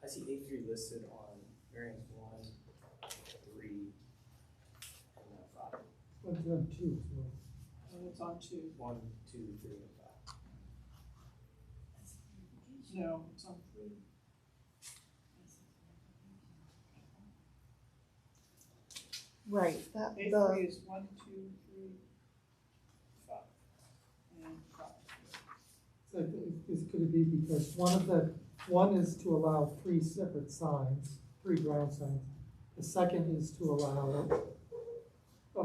I see A3 listed on variance 1, 3, and 5. What's on 2 as well? And it's on 2. 1, 2, 3, and 5. No, it's on 3. Right, A3 is 1, 2, 3, 5, and 5. So could it be because one is to allow 3 separate signs, 3 ground signs. The second is to allow a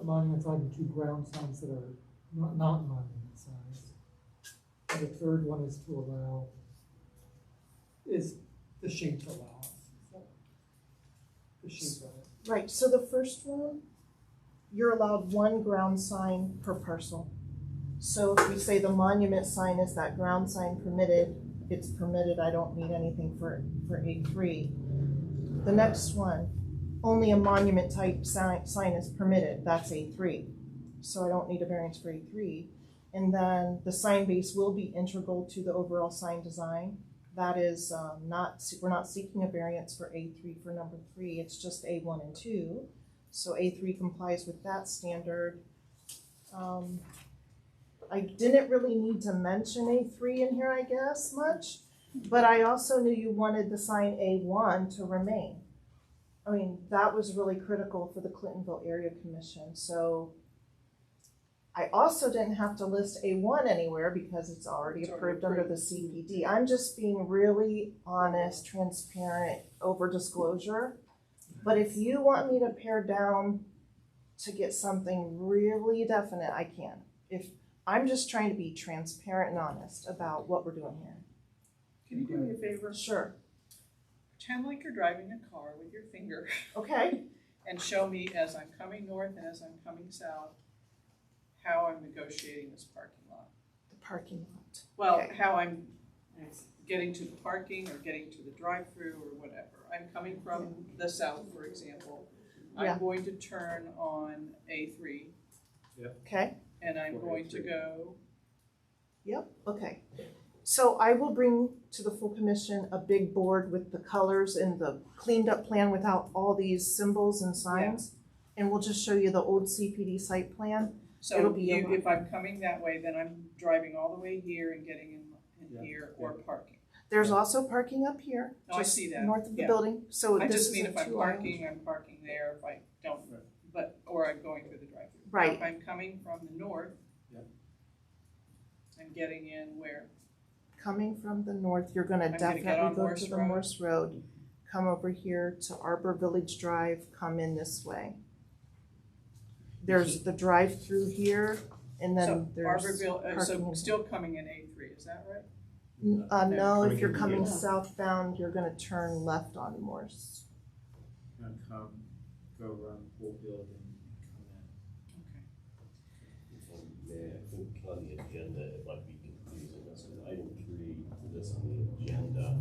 monument sign and 2 ground signs that are not monument signs. And the third one is to allow, is the shape allows. The shape of it. Right, so the first one you're allowed one ground sign per parcel. So if we say the monument sign is that ground sign permitted, it's permitted, I don't need anything for A3. The next one, only a monument type sign is permitted, that's A3. So I don't need a variance for A3. And then the sign base will be integral to the overall sign design. That is we're not seeking a variance for A3 for number 3, it's just A1 and 2. So A3 complies with that standard. I didn't really need to mention A3 in here, I guess, much, but I also knew you wanted the sign A1 to remain. I mean, that was really critical for the Clintonville Area Commission. So I also didn't have to list A1 anywhere because it's already approved under the CPD. I'm just being really honest, transparent, over disclosure. But if you want me to pare down to get something really definite, I can. If I'm just trying to be transparent and honest about what we're doing here. Can you do me a favor? Sure. Pretend like you're driving a car with your finger Okay. and show me as I'm coming north and as I'm coming south how I'm negotiating this parking lot. The parking lot. Well, Okay. how I'm getting to the parking or getting to the drive-through or whatever. I'm coming from the south, for example. Yeah. I'm going to turn on A3 Okay. and I'm going to go, Yep. Okay. So I will bring to the full commission a big board with the colors and the cleaned up plan without all these symbols and signs. And we'll just show you the old CPD site plan. so It'll be a lot. if I'm coming that way, then I'm driving all the way here and getting in here or parking. There's also parking up here. No, I just see that. north of the Yeah. building. So I this just is mean a if I'm 2-aisle. parking, I'm parking there. If I don't, or I'm going through the drive-through. Right. If I'm coming from the north, I'm getting in where? Coming from the north, you're gonna I'm gonna get definitely on go Morse to the Road. Morse Road. Come over here to Arbor Village Drive, come in this way. There's the drive-through here, and then So there's Arborville, parking so in still coming in A3, is that right? No, coming if you're in coming here. southbound, you're gonna turn left on Morse. And come, go around the whole building and come in. Okay. Yeah, I think on the agenda, it might be confusing, so item 3 for this on the agenda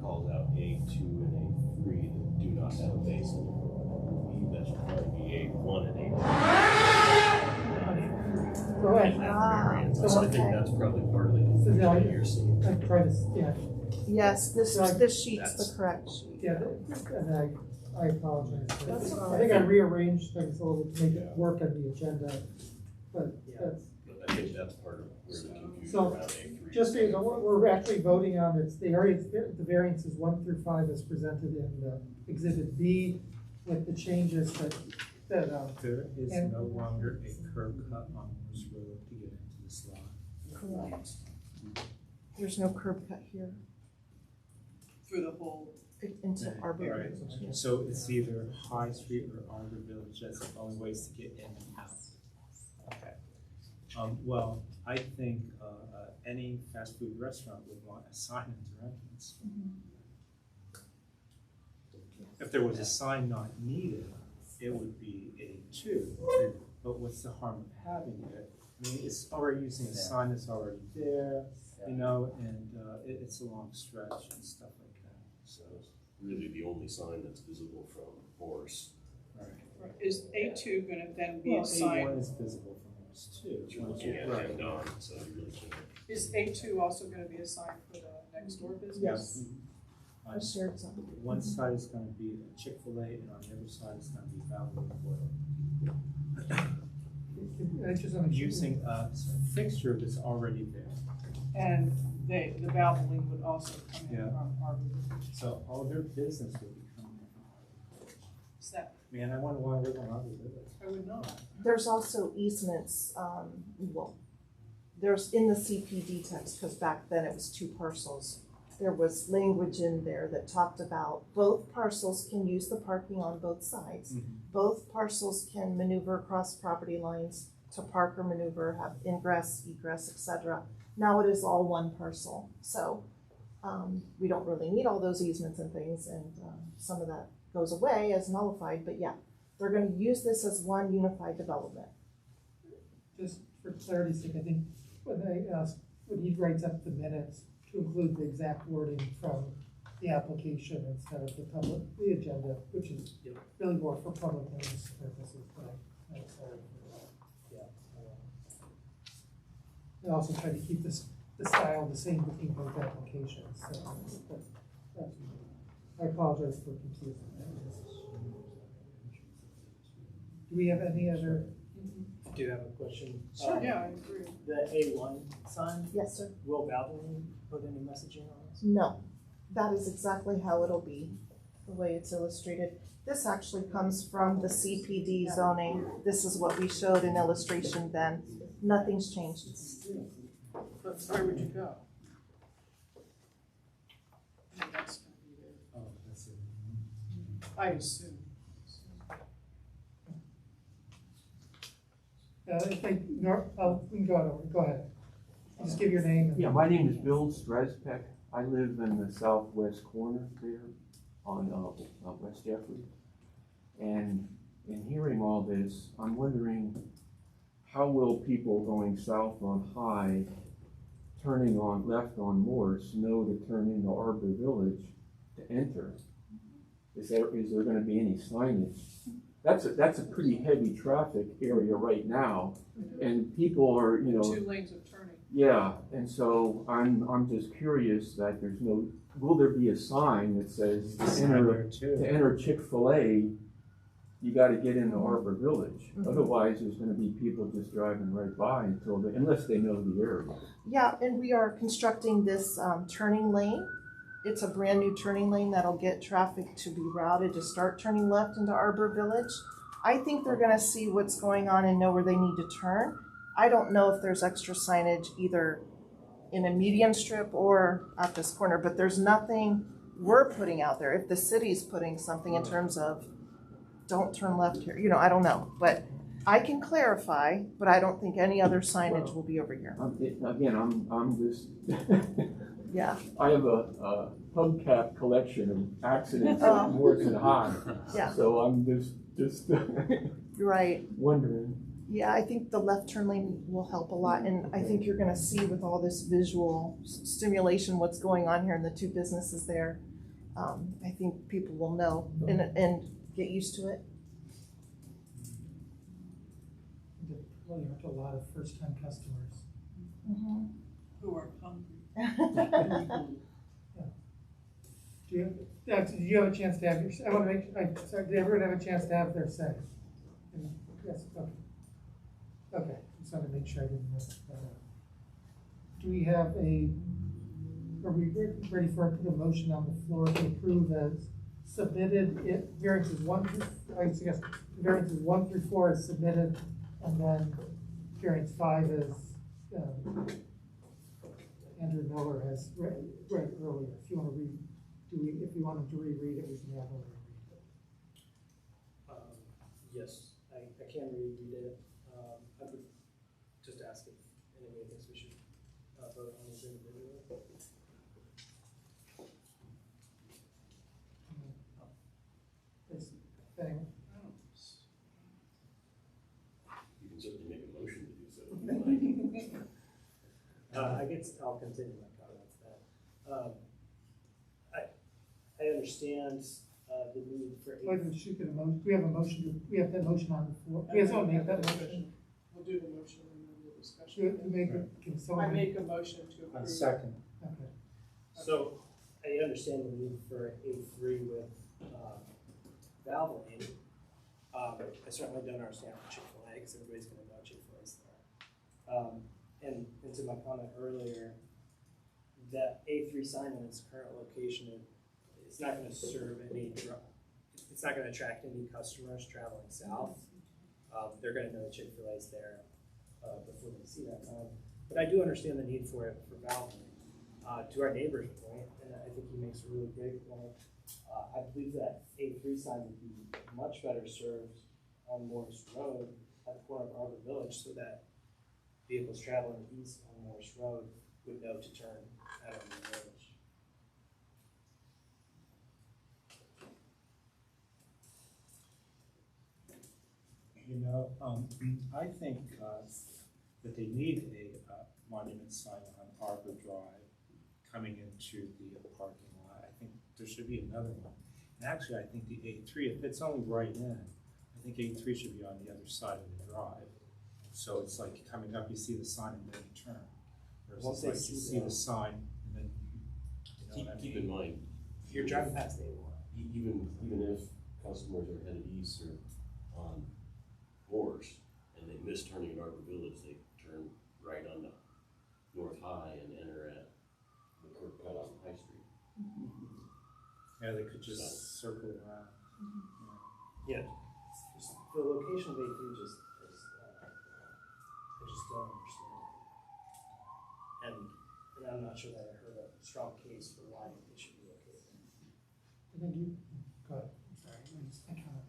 calls out A2 and A3 that do not have a base in it. I believe that should probably be A1 and A2. Not A3. Go ahead. And that Ah, variance. So I think okay. that's probably part of the confusion that you're seeing. I try to, Yes, this Right. sheet's That's- the correct sheet. and I apologize. That's all I think I rearranged things a little to make it work on the agenda, but that's, But I think that's part of where the confusion So, around A3. just so you know, what we're actually voting on, it's the variances 1 through 5 as presented in Exhibit B with the changes that There is And- no longer a curb cut on Morse Road to get into this lot. Correct. There's no curb cut here Through the whole, into Arbor Right. Village. Yeah. So it's either High Street or Arbor Village, that's the only ways to get in and out. Okay. Well, I think, any fast food restaurant would want a sign in their entrance. If there was a sign not needed, it would be A2, but what's the harm of having it? I mean, it's already using a sign that's already there, you know, and, it's a long stretch and stuff like that, so. So it's really the only sign that's visible from Morse. is A2 gonna then be Well, a A1 sign? is visible from Morse too. That you're looking at Right. head on, so you really can't. Is A2 also gonna be a sign for the next door business? Yes, On a shared sign. one side is gonna be a Chick-fil-A and on the other side is gonna be Valvoline Oil. I just want to Using a fixture that's already there. And the Valvoline would also come in Yeah. from Arbor. So all their business would be coming in from Arbor. Is that, Man, I wonder why I live in Arbor Village. I would not. There's also easements, there's in the CPD text, because back then it was 2 parcels. There was language in there that talked about both parcels can use the parking on both sides. Both parcels can maneuver across property lines to park or maneuver, have ingress, egress, etc. Now it is all one parcel, so we don't really need all those easements and things, and some of that goes away as nullified, but yeah. They're gonna use this as one unified development. Just for clarity's sake, I think when they ask, when he writes up the minutes, to include the exact wording from the application instead of the agenda, which is really more for public notice purposes, but I'm sorry for that. I also try to keep the style the same between both applications, so I apologize for confusing that. Do we have any other? I do have a question. Sure, yeah, I agree. The A1 sign, Yes, sir. will Valvoline put any messaging on this? No, that is exactly how it'll be, the way it's illustrated. This actually comes from the CPD zoning. This is what we showed in illustration then. Nothing's changed. But where would you go? I mean, that's gonna be there. Oh, that's it. I assume. We can go ahead. Just give your name. Yeah, my name is Bill Strasbeck. I live in the southwest corner there on West Jeffrey. And in hearing all this, I'm wondering, how will people going south on High, turning on left on Morse, know to turn into Arbor Village to enter? Is there going to be any signage? That's a pretty heavy traffic area right now, and people are, 2 lanes of turning. yeah, and so I'm just curious that will there be a sign that says to enter Chick-fil-A, you got to get into Arbor Village. Mm-hmm. Otherwise, there's going to be people just driving right by unless they know the area. Yeah, and we are constructing this turning lane. It's a brand new turning lane that'll get traffic to be routed to start turning left into Arbor Village. I think they're gonna see what's going on and know where they need to turn. I don't know if there's extra signage either in a median strip or at this corner, but there's nothing we're putting out there. If the city's putting something in terms of don't turn left here, I don't know. But I can clarify, but I don't think any other signage will be over here. I'm just, Yeah. I have a hubcap collection of accidents at Morse and High. Yeah. So I'm just You're right. wondering. Yeah, I think the left turn lane will help a lot, and I think you're gonna see with all this visual stimulation what's going on here in the 2 businesses there. I think people will know and get used to it. Well, you have a lot of first-time customers. Who are hungry. Do you have a chance to have your, I want to make, did everyone have a chance to have their say? Yes, okay. Okay, just wanted to make sure I didn't miss that out. Do we have are we ready for a motion on the floor to approve as submitted, variances 1 through 4 is submitted, and then variance 5 is, Andrew Miller has read earlier. If you want to read, if you want him to reread it, we can have him reread it. Yes, I can reread it. I would just ask if anybody thinks we should vote on these individually. Thing. You can certainly make a motion to do so. If you like. I guess I'll continue my comments then. I understand the need for. Wait, we have a motion, we have that motion on the floor. We have someone make that motion. We'll do the motion and then we'll discussion. Can I someone make a motion to approve. A second. Okay. So I understand the need for A3 with Valvoline. I certainly don't understand for Chick-fil-A because everybody's going to know Chick-fil-A's there. And to my comment earlier, that A3 sign in its current location, it's not going to serve it's not going to attract any customers traveling south. They're going to know Chick-fil-A's there before they see that sign. But I do understand the need for it for Valvoline. To our neighbor's point, and I think he makes a really great point, I believe that A3 sign would be much better served on Morris Road at the corner of Arbor Village so that vehicles traveling east on Morris Road would know to turn out of the village. You know, I think that they need a monument sign on Arbor Drive coming into the parking lot. I think there should be another one. And actually, I think the A3, if it's only right in, I think A3 should be on the other side of the drive. So it's like coming up, you see the sign and then you turn. Once Versus they like see you see that- the sign and then you know what I Keep mean? in mind, If you're driving past A1. even if customers are headed east or on Morse and they miss turning at Arbor Village, they turn right onto North High and enter at the curb cut on High Street. Yeah, they could just circle around. Yeah, the location of A3 just is, I just don't understand. And I'm not sure that I heard a strong case for why it should be located there. I think you, go ahead, I'm sorry, I just think on it.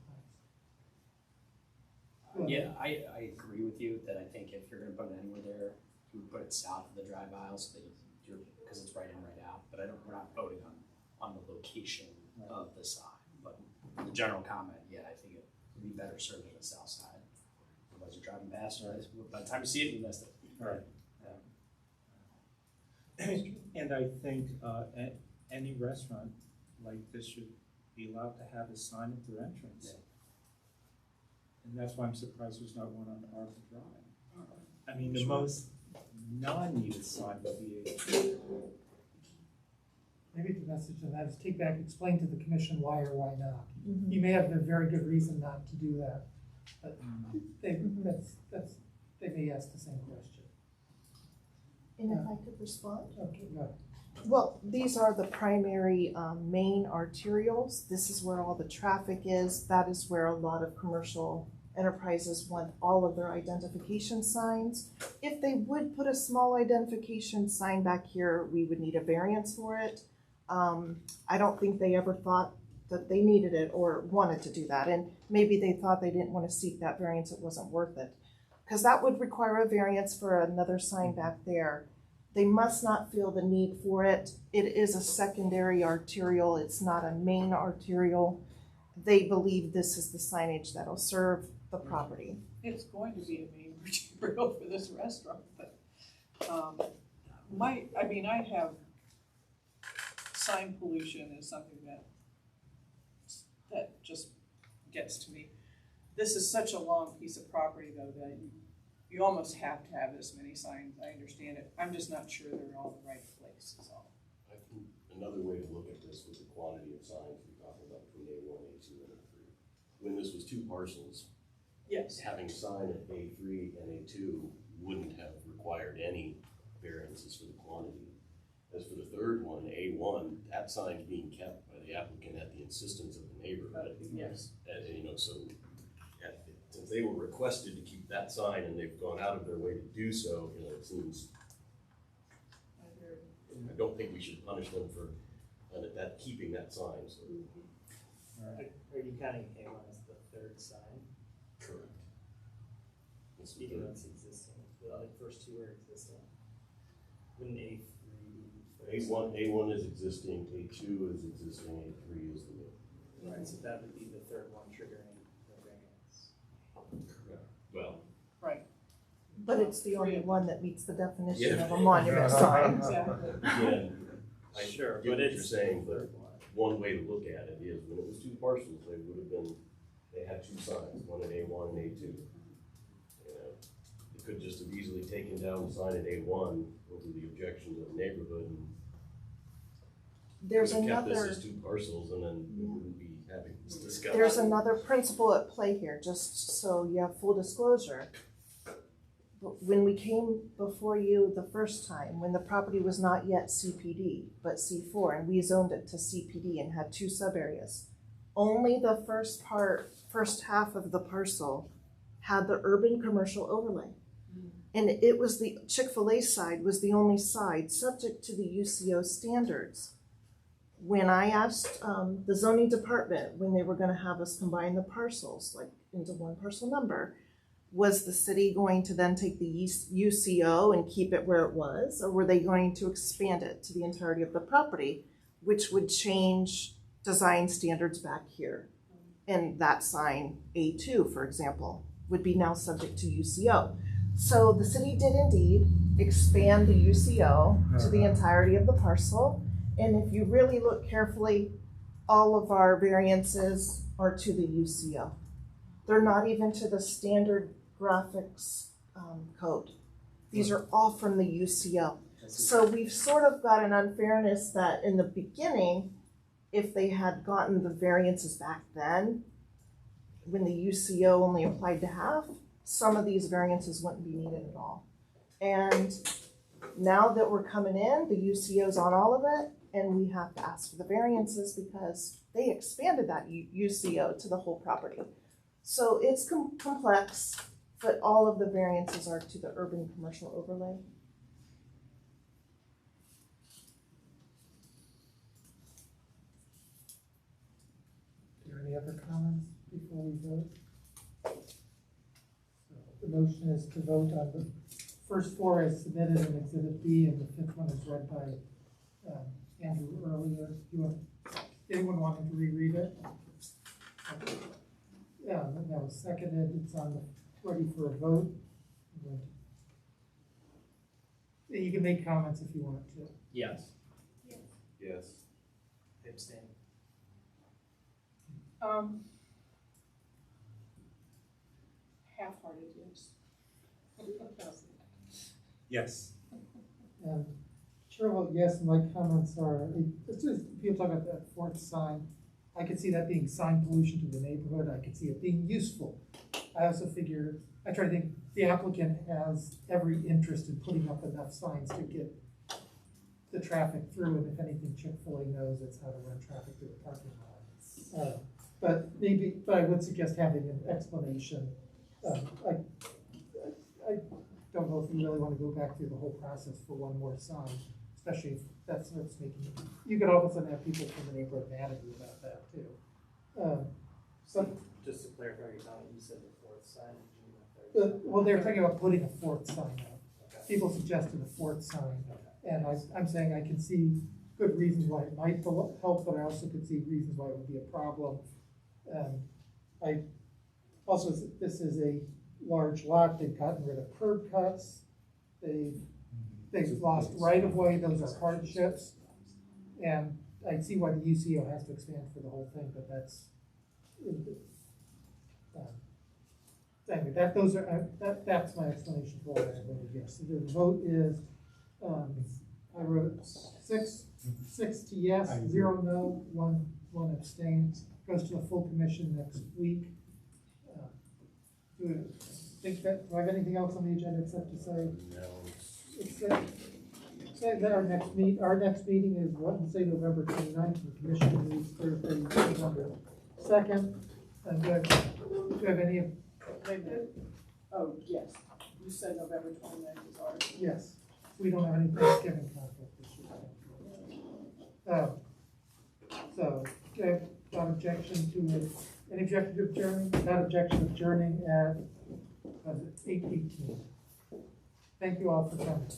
Yeah, I agree with you that I think if you're gonna put it anywhere there, you would put it south of the drive aisle so that you're, because it's right in, right out, but we're not voting on the location of the sign. But the general comment, yeah, I think it would be better served on the south side. Otherwise you're driving past, right? By the time you see it, you missed it. Right. And I think any restaurant like this should be allowed to have a sign at their entrance. Yeah. And that's why I'm surprised there's not one on Arbor Drive. I mean, the most non-needed sign would be Maybe the message of that is take back, explain to the commission why or why not. Mhm. You may have a very good reason not to do that, but they may ask the same question. And if I could respond? Okay, go ahead. Well, these are the primary main arterials. This is where all the traffic is. That is where a lot of commercial enterprises want all of their identification signs. If they would put a small identification sign back here, we would need a variance for it. I don't think they ever thought that they needed it or wanted to do that. And maybe they thought they didn't want to seek that variance, it wasn't worth it. Because that would require a variance for another sign back there. They must not feel the need for it. It is a secondary arterial, it's not a main arterial. They believe this is the signage that'll serve the property. It's going to be a main arterial for this restaurant, but, I have sign pollution is something that just gets to me. This is such a long piece of property though that you almost have to have this many signs. I understand it. I'm just not sure they're all the right place is all. I think another way to look at this with the quantity of signs we're talking about between A1, A2, and A3. When this was two parcels, Yes. having a sign at A3 and A2 wouldn't have required any variances for the quantity. As for the third one, A1, that sign's being kept by the applicant at the insistence of the neighborhood. Yes. And, so since they were requested to keep that sign and they've gone out of their way to do so, it seems, I don't think we should punish them for keeping that sign, so. Are you counting A1 as the third sign? Correct. Even though it's existing, the other first two are existing. Wouldn't A3 be A1 is existing, A2 is existing, A3 is the new. Right, so that would be the third one triggering the variance. Correct. Well, Right. But it's the only one that meets the definition Yeah. of a monument sign. Exactly. again, I Sure, get but what you're it's saying, the but third one. one way to look at it is when it was two parcels, they had two signs, one at A1 and A2. They could just have easily taken down the sign at A1 over the objections of the neighborhood and There's kept another. this as two parcels and then we wouldn't be having this discussion. There's another principle at play here, just so you have full disclosure. But when we came before you the first time, when the property was not yet CPD, but C4, and we zoned it to CPD and had two sub-areas, only the first half of the parcel had the urban commercial overlay. And it was the Chick-fil-A side was the only side subject to the UCO standards. When I asked the zoning department when they were going to have us combine the parcels like into one parcel number, was the city going to then take the UCO and keep it where it was, or were they going to expand it to the entirety of the property, which would change design standards back here? And that sign A2, for example, would be now subject to UCO. So the city did indeed expand the UCO to the entirety of the parcel. And if you really look carefully, all of our variances are to the UCO. They're not even to the standard graphics code. These are all from the UCO. So we've sort of got an unfairness that in the beginning, if they had gotten the variances back then, when the UCO only applied to half, some of these variances wouldn't be needed at all. And now that we're coming in, the UCO's on all of it, and we have to ask for the variances because they expanded that UCO to the whole property. So it's complex, but all of the variances are to the urban commercial overlay. Are there any other comments before we vote? So the motion is to vote on the first four as submitted in Exhibit B, and the fifth one is read by Andrew earlier. Anyone wanting to reread it? Yeah, that was seconded. It's on the, ready for a vote. You can make comments if you want to. Yes. Yes. Abstain. Half-hearted, yes. Yes. And sure, well, yes, my comments are, it's just, people talk about that fourth sign. I could see that being sign pollution to the neighborhood. I could see it being useful. I also figure, I try to think the applicant has every interest in putting up enough signs to get the traffic through, and if anything, Chick-fil-A knows it's how to run traffic through the parking lot. But I would suggest having an explanation. I don't know if you really want to go back through the whole process for one more sign, especially if that's what's making it. You could all of a sudden have people from the neighborhood mad at you about that too. So Just to clarify your comment, you said the fourth sign. well, they're talking about putting a fourth sign up. Okay. People suggested a fourth sign, and I'm saying I can see good reasons why it might help, but I also could see reasons why it would be a problem. I also, this is a large lot. They've gotten rid of curb cuts. They've lost right of way. Those are hardships, and I see why the UCO has to expand for the whole thing. But that's anyway. That's my explanation for why I voted yes. So the vote is I wrote six to yes, 0 no, one abstain. Goes to the full commission next week. Do I have anything else on the agenda except to say? No. Say that our next meeting is Wednesday, November 29th, and the commission meets Thursday, November 2nd. And do you have any? Oh, yes. You said November 29th is ours. Yes. We don't have any Thanksgiving conflict this year. So, okay, without objection to any objection to adjourning? Without objection to adjourning at 8:18. Thank you all for coming.